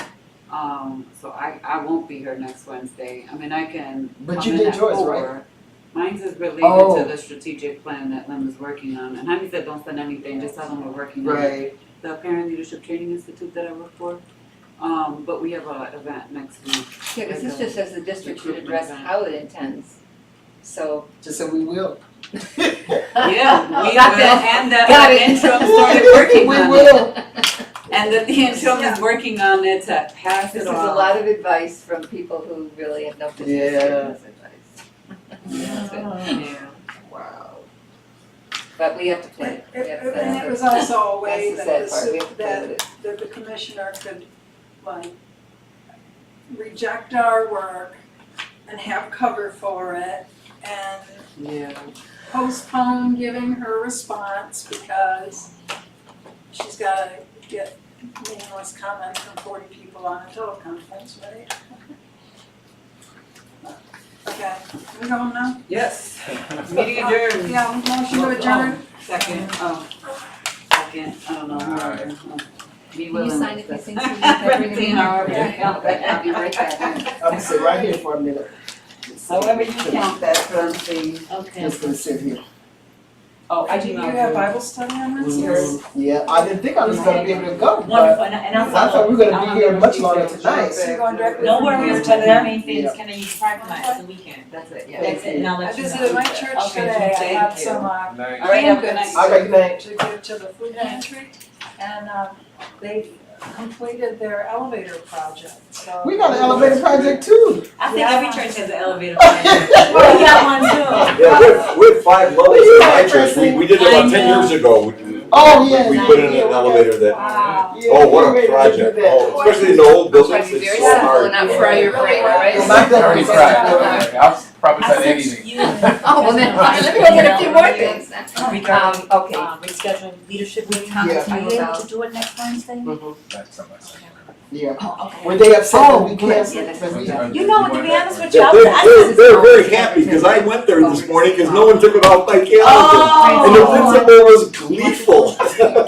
So I won't be here next Wednesday. I mean, I can But come you in did at yours, 4. right? Mine's is related Oh. to the strategic plan that Lynn is working on. And Jaime said, don't send anything, just tell them we're working on it. Right. The Parent Leadership Training Institute that I work for. But we have an event next week. Yeah, because this just says the district should Recruitment address event. how it intends, so. Just so we will. Yeah, we Got will, that. and the Got it. interim started working We on it. will. And the interim is working on it to pass This it is a off. lot of advice from people who really have no business Yeah. giving us advice. Yeah. Wow. But we have to play. We have to play. And it was also a way That's that the sad part, we have to play that with it. that the commissioner could like reject our work and have cover for it and Yeah. postpone giving her response because she's gotta get meaningless comments from 40 people on a teleconference, right? Okay, we going now? Yes. Meeting adjourned. Yeah, motion to adjourn. Second, second, I don't know. Aye. Be Can willing. you sign it, these things, so you can bring it in? However you Yeah, count I'll be that. right back. I'm gonna sit right here for a minute. However you count that, Francine. Okay. Just gonna sit here. Oh, I Do do you not. have Bible study on this? Mhm. Yeah, I didn't think I was gonna be able to go, but Wonderful, and I I'll thought follow. we were gonna be here much longer tonight. So you're going directly No from worries, here? but the main thing Yeah. is can I use private night, so we can. That's it, yeah. That's it, and I'll I let you know. visited my church Okay, today, I thank had you. some Night. All right, canned have a good goods night. Okay, good night. to give to the food pantry, and they completed their elevator project, so. We got an elevator project too. I think Yeah. every church has an elevator project. We got one too. Yeah, we have 5 levels in my church. We did it about 10 years ago. Oh, yeah. We put in an elevator that, Wow. Yeah, oh, what we a ready to project. do that. Oh, especially in the old buildings, Be very it's so careful hard. and not fry your brain, right? Well, my Already building tried. I'll probably I said sent anything. you. Oh, well then, let me go get a few more things. Regarding, Okay. rescheduling leadership meeting. Yeah. Are you able to do it next Wednesday? That's something. Yeah. Oh, okay. Were they upset that we good. canceled? Yeah, that's Yeah. You know, to be honest with you, I They're, was, they're very happy because I went there this morning because no one took it off my calendar. And the Oh. principal was gleeful.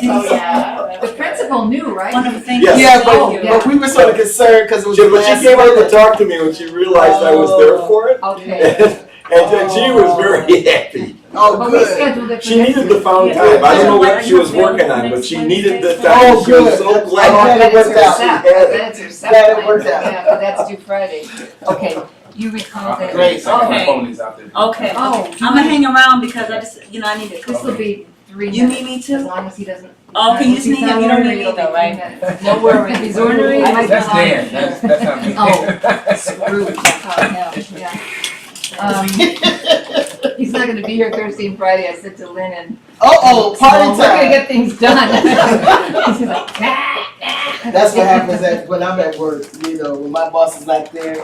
Yeah. The principal knew, right? one of the things. Yes. Yeah, Oh, but we were sort of concerned because it was the But she last came over to minute. talk to me when she realized I was there for it. Okay. And she was very happy. Oh, Well, we good. scheduled it for She next needed week. the found Yeah. time. I don't know what Are she you was working available on, but next she needed the Wednesday? time. Oh, She was good. so I'm glad. glad it worked out. She had it. That's her set Glad it plan. worked out. Yeah, but that's due Friday. Okay, you recall that. Great. My Okay. phone is out there. Okay, Oh, I'm gonna hang around because I just, I need it. this will be 3 minutes. You need me As to? long as he doesn't. Oh, can you just need him? You don't need me though, right? No worries. If he's ornery, it might be That's fine. Dan, that's not me. Oh, rude, yeah. He's not gonna be here Thursday and Friday, I said to Lynn and. Uh-oh, We're party gonna time. get things done. He's like, nah. That's what happens when I'm at work, when my boss is not there,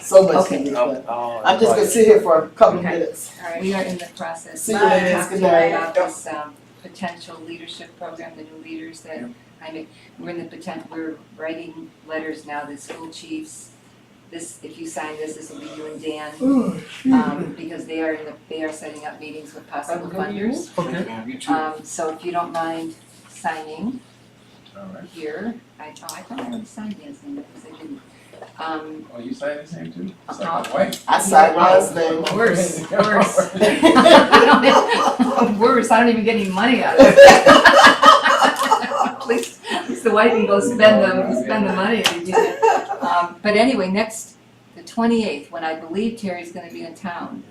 so much Okay. can be done. I'm just gonna sit here for a couple of minutes. We are in the process. See you We're gonna ladies. talk to Good you night. about this, potential leadership program, the new leaders that, we're in the we're writing letters now, the school chiefs. This, if you sign this will be you and Dan, because they are setting up meetings with possible funders. Okay. So if you don't mind signing Alright. here, I thought I already signed Dan's name because I didn't. Oh, you signed his name too? It's Uh-huh. like white. I signed Ron's name. Worse. Worse, I don't even get any money out of it. At least the wife can go spend the money if you do it. But anyway, the 28th, when I believe Terry's gonna be in town,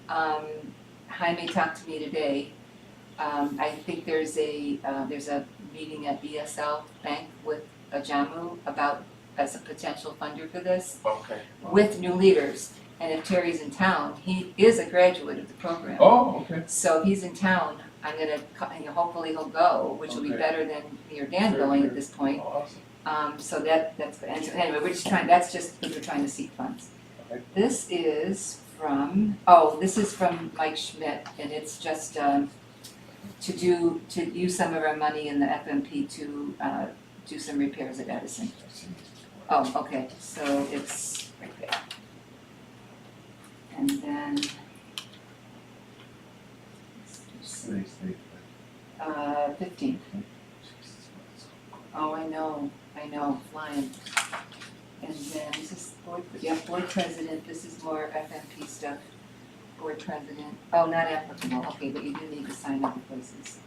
Jaime talked to me today. I think there's a meeting at ESL Bank with Ajamu as a potential funder for this, Okay. with new leaders. And if Terry's in town, he is a graduate of the program. Oh, okay. So he's in town I'm gonna, hopefully he'll go, which will be Okay. better than me or Dan going at this point. Oh, awesome. So that's good. And so anyway, we're just trying, that's just because we're trying to seek funds. Okay. This is from Mike Schmidt, and it's just, to use some of our money in the FMP to, do some repairs at Edison. Oh, okay, so it's right there. And then, Stay. 15. Oh, I know, flying. And then this is board president, this is more FMP stuff. Board president, oh, not applicable, okay, but you do need to sign other places.